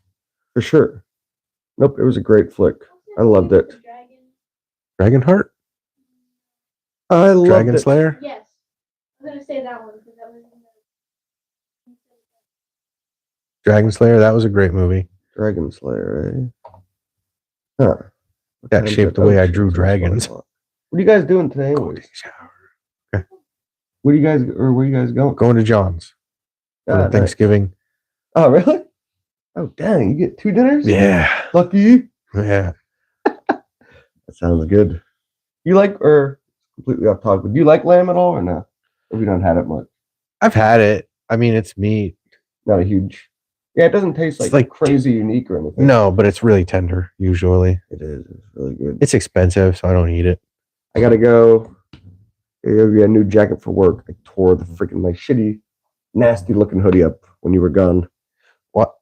For sure. Nope. It was a great flick. I loved it. Dragonheart? I loved Dragon it. Slayer? Yes. I'm going to say that one because that was in the. Dragon Slayer, that was a great movie. Dragon Slayer, eh? Huh. That shaped the way I drew dragons. What are you guys doing today? Anyways? Okay. Where are you guys going? Going to John's for Nice. Thanksgiving. Oh, really? Oh, dang. You get 2 dinners? Yeah. Lucky. Yeah. That sounds good. You like, or completely off topic, do you like lamb at all or no? Or we don't had it much? I've had it. I mean, it's meat. Not a huge. Yeah, it doesn't taste like crazy unique or anything. No, but it's really tender, usually. It is. It's really good. It's expensive, so I don't eat it. I gotta go. I gotta get a new jacket for work. I tore the freaking my shitty, nasty looking hoodie up when you were gone. What?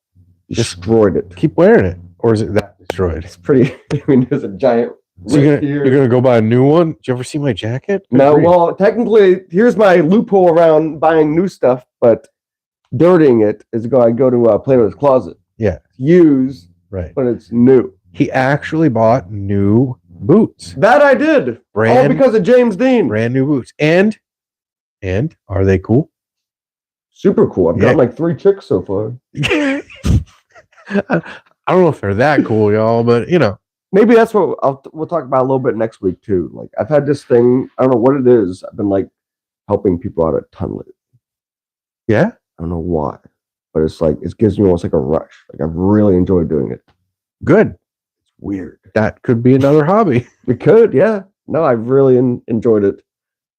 Destroyed it. Keep wearing it. Or is it that destroyed? It's pretty. I mean, there's a giant. So you're gonna go buy a new one? Did you ever see my jacket? Good No, grief. well, technically, here's my loophole around buying new stuff, but dirtying it is I go to Plato's Closet. Yeah. Used, Right. but it's new. He actually bought new boots. That I did. All Brand because of James Dean. new boots. And are they cool? Super cool. I've Yeah. got like 3 chicks so far. I don't know if they're that cool, y'all, but you know. Maybe that's what we'll talk about a little bit next week too. Like I've had this thing. I don't know what it is. I've been like helping people out a ton lately. Yeah. I don't know why, but it's like it gives me almost like a rush. Like I've really enjoyed doing it. Good. It's weird. That could be another hobby. We could, yeah. No, I've really enjoyed it.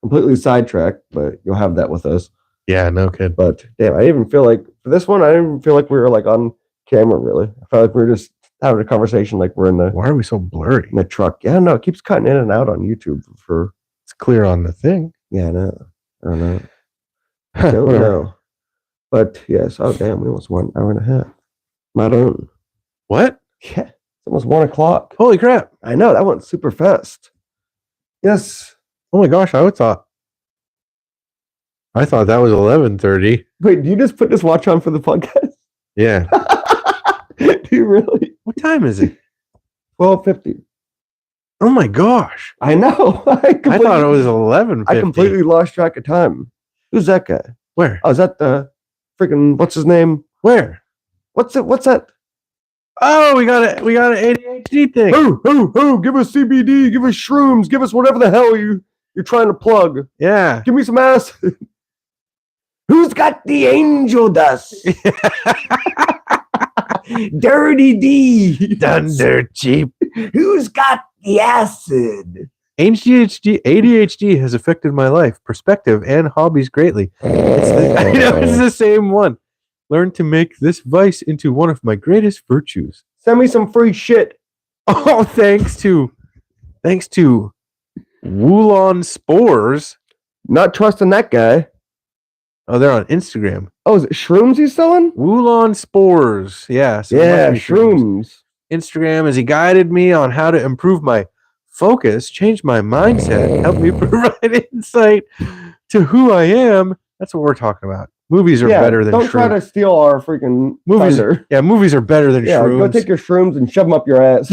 Completely sidetracked, but you'll have that with us. Yeah, no kid. But damn, I didn't even feel like for this one. I didn't even feel like we were like on camera. Really, I felt like we were just having a conversation like we're in the Why are we so blurry? truck. Yeah, no, it keeps cutting in and out on YouTube for. It's clear on the thing. Yeah, no, I don't know. Huh, Don't whatever. know. But yes, oh damn, we almost 1 hour and a half. My own. What? Yeah, it's almost 1 o'clock. Holy crap. I know that went super fast. Yes. Oh my gosh, I thought that was 11:30. Wait, do you just put this watch on for the podcast? Yeah. Do you really? What time is it? 12:50. Oh my gosh. I know. I thought it was 11:50. I completely lost track of time. Who's that guy? Where? Oh, is that the freaking what's his name? Where? What's it? What's that? Oh, we got an ADHD thing. Who? Give us CBD, give us shrooms, give us whatever the hell you're trying to plug. Yeah. Give me some acid. Who's got the angel dust? Dirty D. Thunder cheap. Who's got the acid? ADHD has affected my life, perspective, and hobbies greatly. I know it's the same one. Learn to make this vice into one of my greatest virtues. Send me some free shit. Oh, thanks to Wulon Spores. Not trusting that guy. Oh, they're on Instagram. Oh, is it shrooms he's selling? Wulon Spores. Yeah. So it Yeah, must be shrooms. Instagram, as he guided me on how to improve my focus, change my mindset, help me provide insight to who I am. That's what we're talking about. Movies are better than don't try shrooms. to steal our freaking Movies. thunder. Yeah, movies are better than Yeah, shrooms. go take your shrooms and shove them up your ass.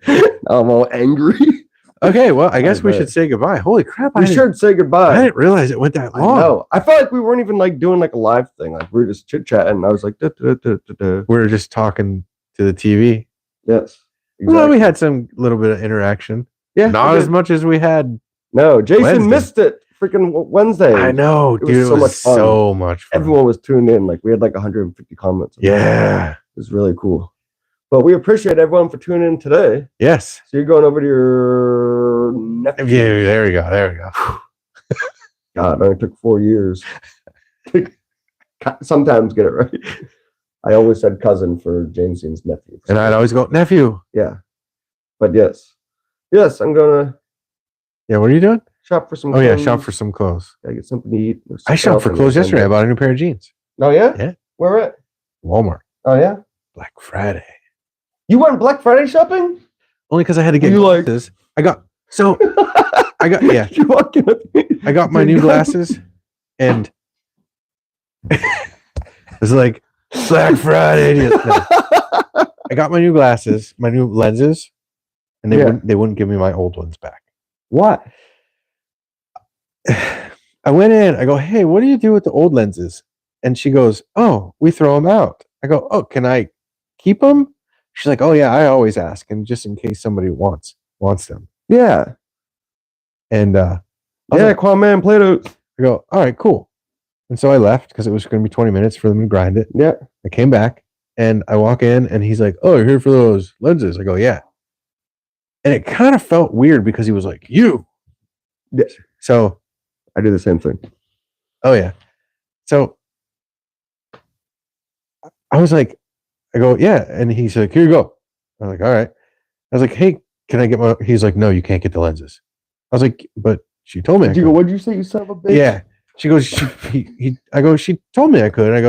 I'm all angry. Okay, well, I guess we bet. should say goodbye. Holy crap! We should say I goodbye. didn't realize it went that I long. know. I felt like we weren't even like doing like a live thing. Like we were just chit chatting. I was like, We were just talking to the TV. yes. Well, we had some little bit of interaction. Yeah, Not we as did. much as we had. No, Jason Wednesday. missed it. Freaking Wednesday. I know, It was dude. so It much was fun. so much fun. Everyone was tuned in. Like we had like 150 comments. Yeah. It was really cool. But we appreciate everyone for tuning in today. Yes. So you're going over to your nephew. Yeah. There we go. There we go. God, it only took 4 years. Sometimes get it right. I always said cousin for Jameson's nephew. And I'd always go, nephew. Yeah. But yes. Yes, I'm gonna Yeah. What are you doing? shop for some Oh yeah, clothes. shop for some clothes. Gotta get something to eat. I shopped for clothes yesterday. I bought a new pair of jeans. Oh yeah? Yeah. Where at? Walmart. Oh yeah? Black Friday. You went Black Friday shopping? Only because I had to get You like- glasses. I got yeah. You walking up- I got my new glasses, and it's like Black Friday. No. I got my new glasses, my new lenses, and Yeah. they wouldn't give me my old ones back. What? I went in. I go, hey, what do you do with the old lenses? And she goes, oh, we throw them out. I go, oh, can I keep them? She's like, oh yeah, I always ask, and just in case somebody wants them. Yeah. And I was Yeah, like, Aquaman Play-Doh. I go, all right, cool. And so I left because it was going to be 20 minutes for them to grind it. Yeah. I came back and I walk in and he's like, oh, you're here for those lenses? I go, yeah. And it kind of felt weird because he was like, you. Yeah. So, I do the same thing. oh yeah. So I was like, I go, yeah. And he's like, here you go. I'm like, all right. I was like, hey, can I get my, he's like, no, you can't get the lenses. I was like, but she told me. Did you go, what'd you say, you son of a bitch? Yeah. She goes, I go, she told me I could. I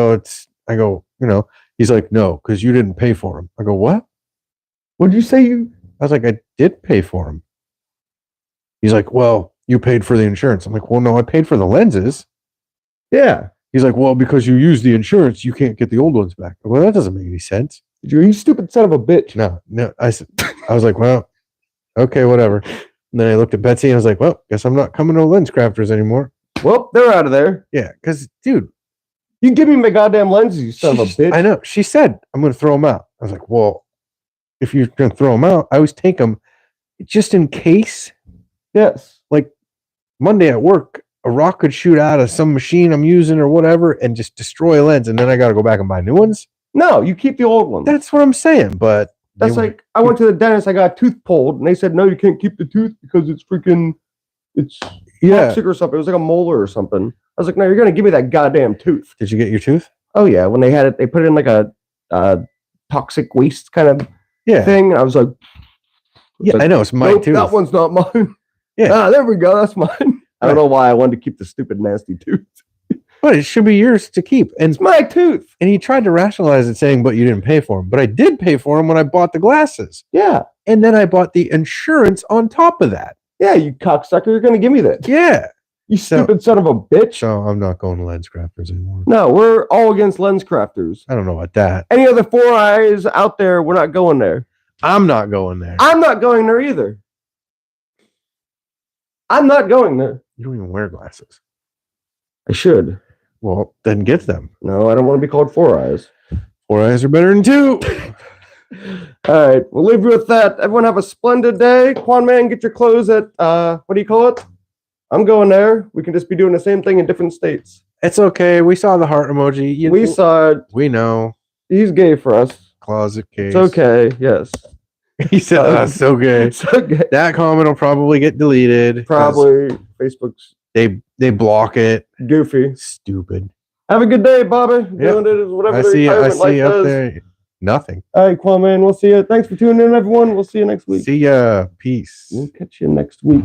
go, you know, he's like, no, because you didn't pay for them. I go, what? What'd you say you? I was like, I did pay for them. He's like, well, you paid for the insurance. I'm like, well, no, I paid for the lenses. Yeah. He's like, well, because you used the insurance, you can't get the old ones back. Well, that doesn't make any sense. You stupid son of a bitch. No. I was like, well, okay, whatever. And then I looked at Betsy and I was like, well, guess I'm not coming to Lens Crafters anymore. Well, they're out of there. Yeah, because, dude, You give me my goddamn lenses, you son of a bitch. I know. She said, I'm going to throw them out. I was like, well, if you're going to throw them out, I always take them just in case. Yes. Like Monday at work, a rock could shoot out of some machine I'm using or whatever and just destroy a lens. And then I got to go back and buy new ones. No, you keep the old ones. That's what I'm saying. But That's like, I went to the dentist, I got a tooth pulled, and they said, no, you can't keep the tooth because it's yeah. toxic or something. It was like a molar or something. I was like, no, you're going to give me that goddamn tooth. Did you get your tooth? Oh, yeah. When they had it, they put it in like a toxic waste kind of Yeah. thing. And I was like, Yeah, like, I know. It's my nope, tooth. that one's not mine. Yeah. Ah, there we go. That's mine. I don't know why I wanted to keep the stupid, nasty tooth. But it should be yours to keep. And It's my tooth. he tried to rationalize it saying, but you didn't pay for them. But I did pay for them when I bought the glasses. Yeah. And then I bought the insurance on top of that. Yeah, you cocksucker. You're going to give me that. Yeah. You So- stupid son of a bitch. So I'm not going to Lens Crafters anymore. No, we're all against lens crafters. I don't know about that. Any other 4 eyes out there, we're not going there. I'm not going there. I'm not going there either. I'm not going there. You don't even wear glasses. I should. Well, then get them. No, I don't want to be called 4 eyes. 4 eyes are better than 2. All right, we'll leave you with that. Everyone have a splendid day. Quan Man, get your clothes at, what do you call it? I'm going there. We can just be doing the same thing in different states. It's okay. We saw the heart emoji. We saw it. We know. He's gay for us. Closet case. It's okay. Yes. He said that's so gay. It's okay. That comment will probably get deleted. 'cause Probably Facebook's They block it. goofy. Stupid. Have a good day, Bobby. Doing it as whatever I the see retirement life up does. there. Nothing. All right, Quan Man, we'll see you. Thanks for tuning in, everyone. We'll see you next week. See ya. Peace. We'll catch you next week.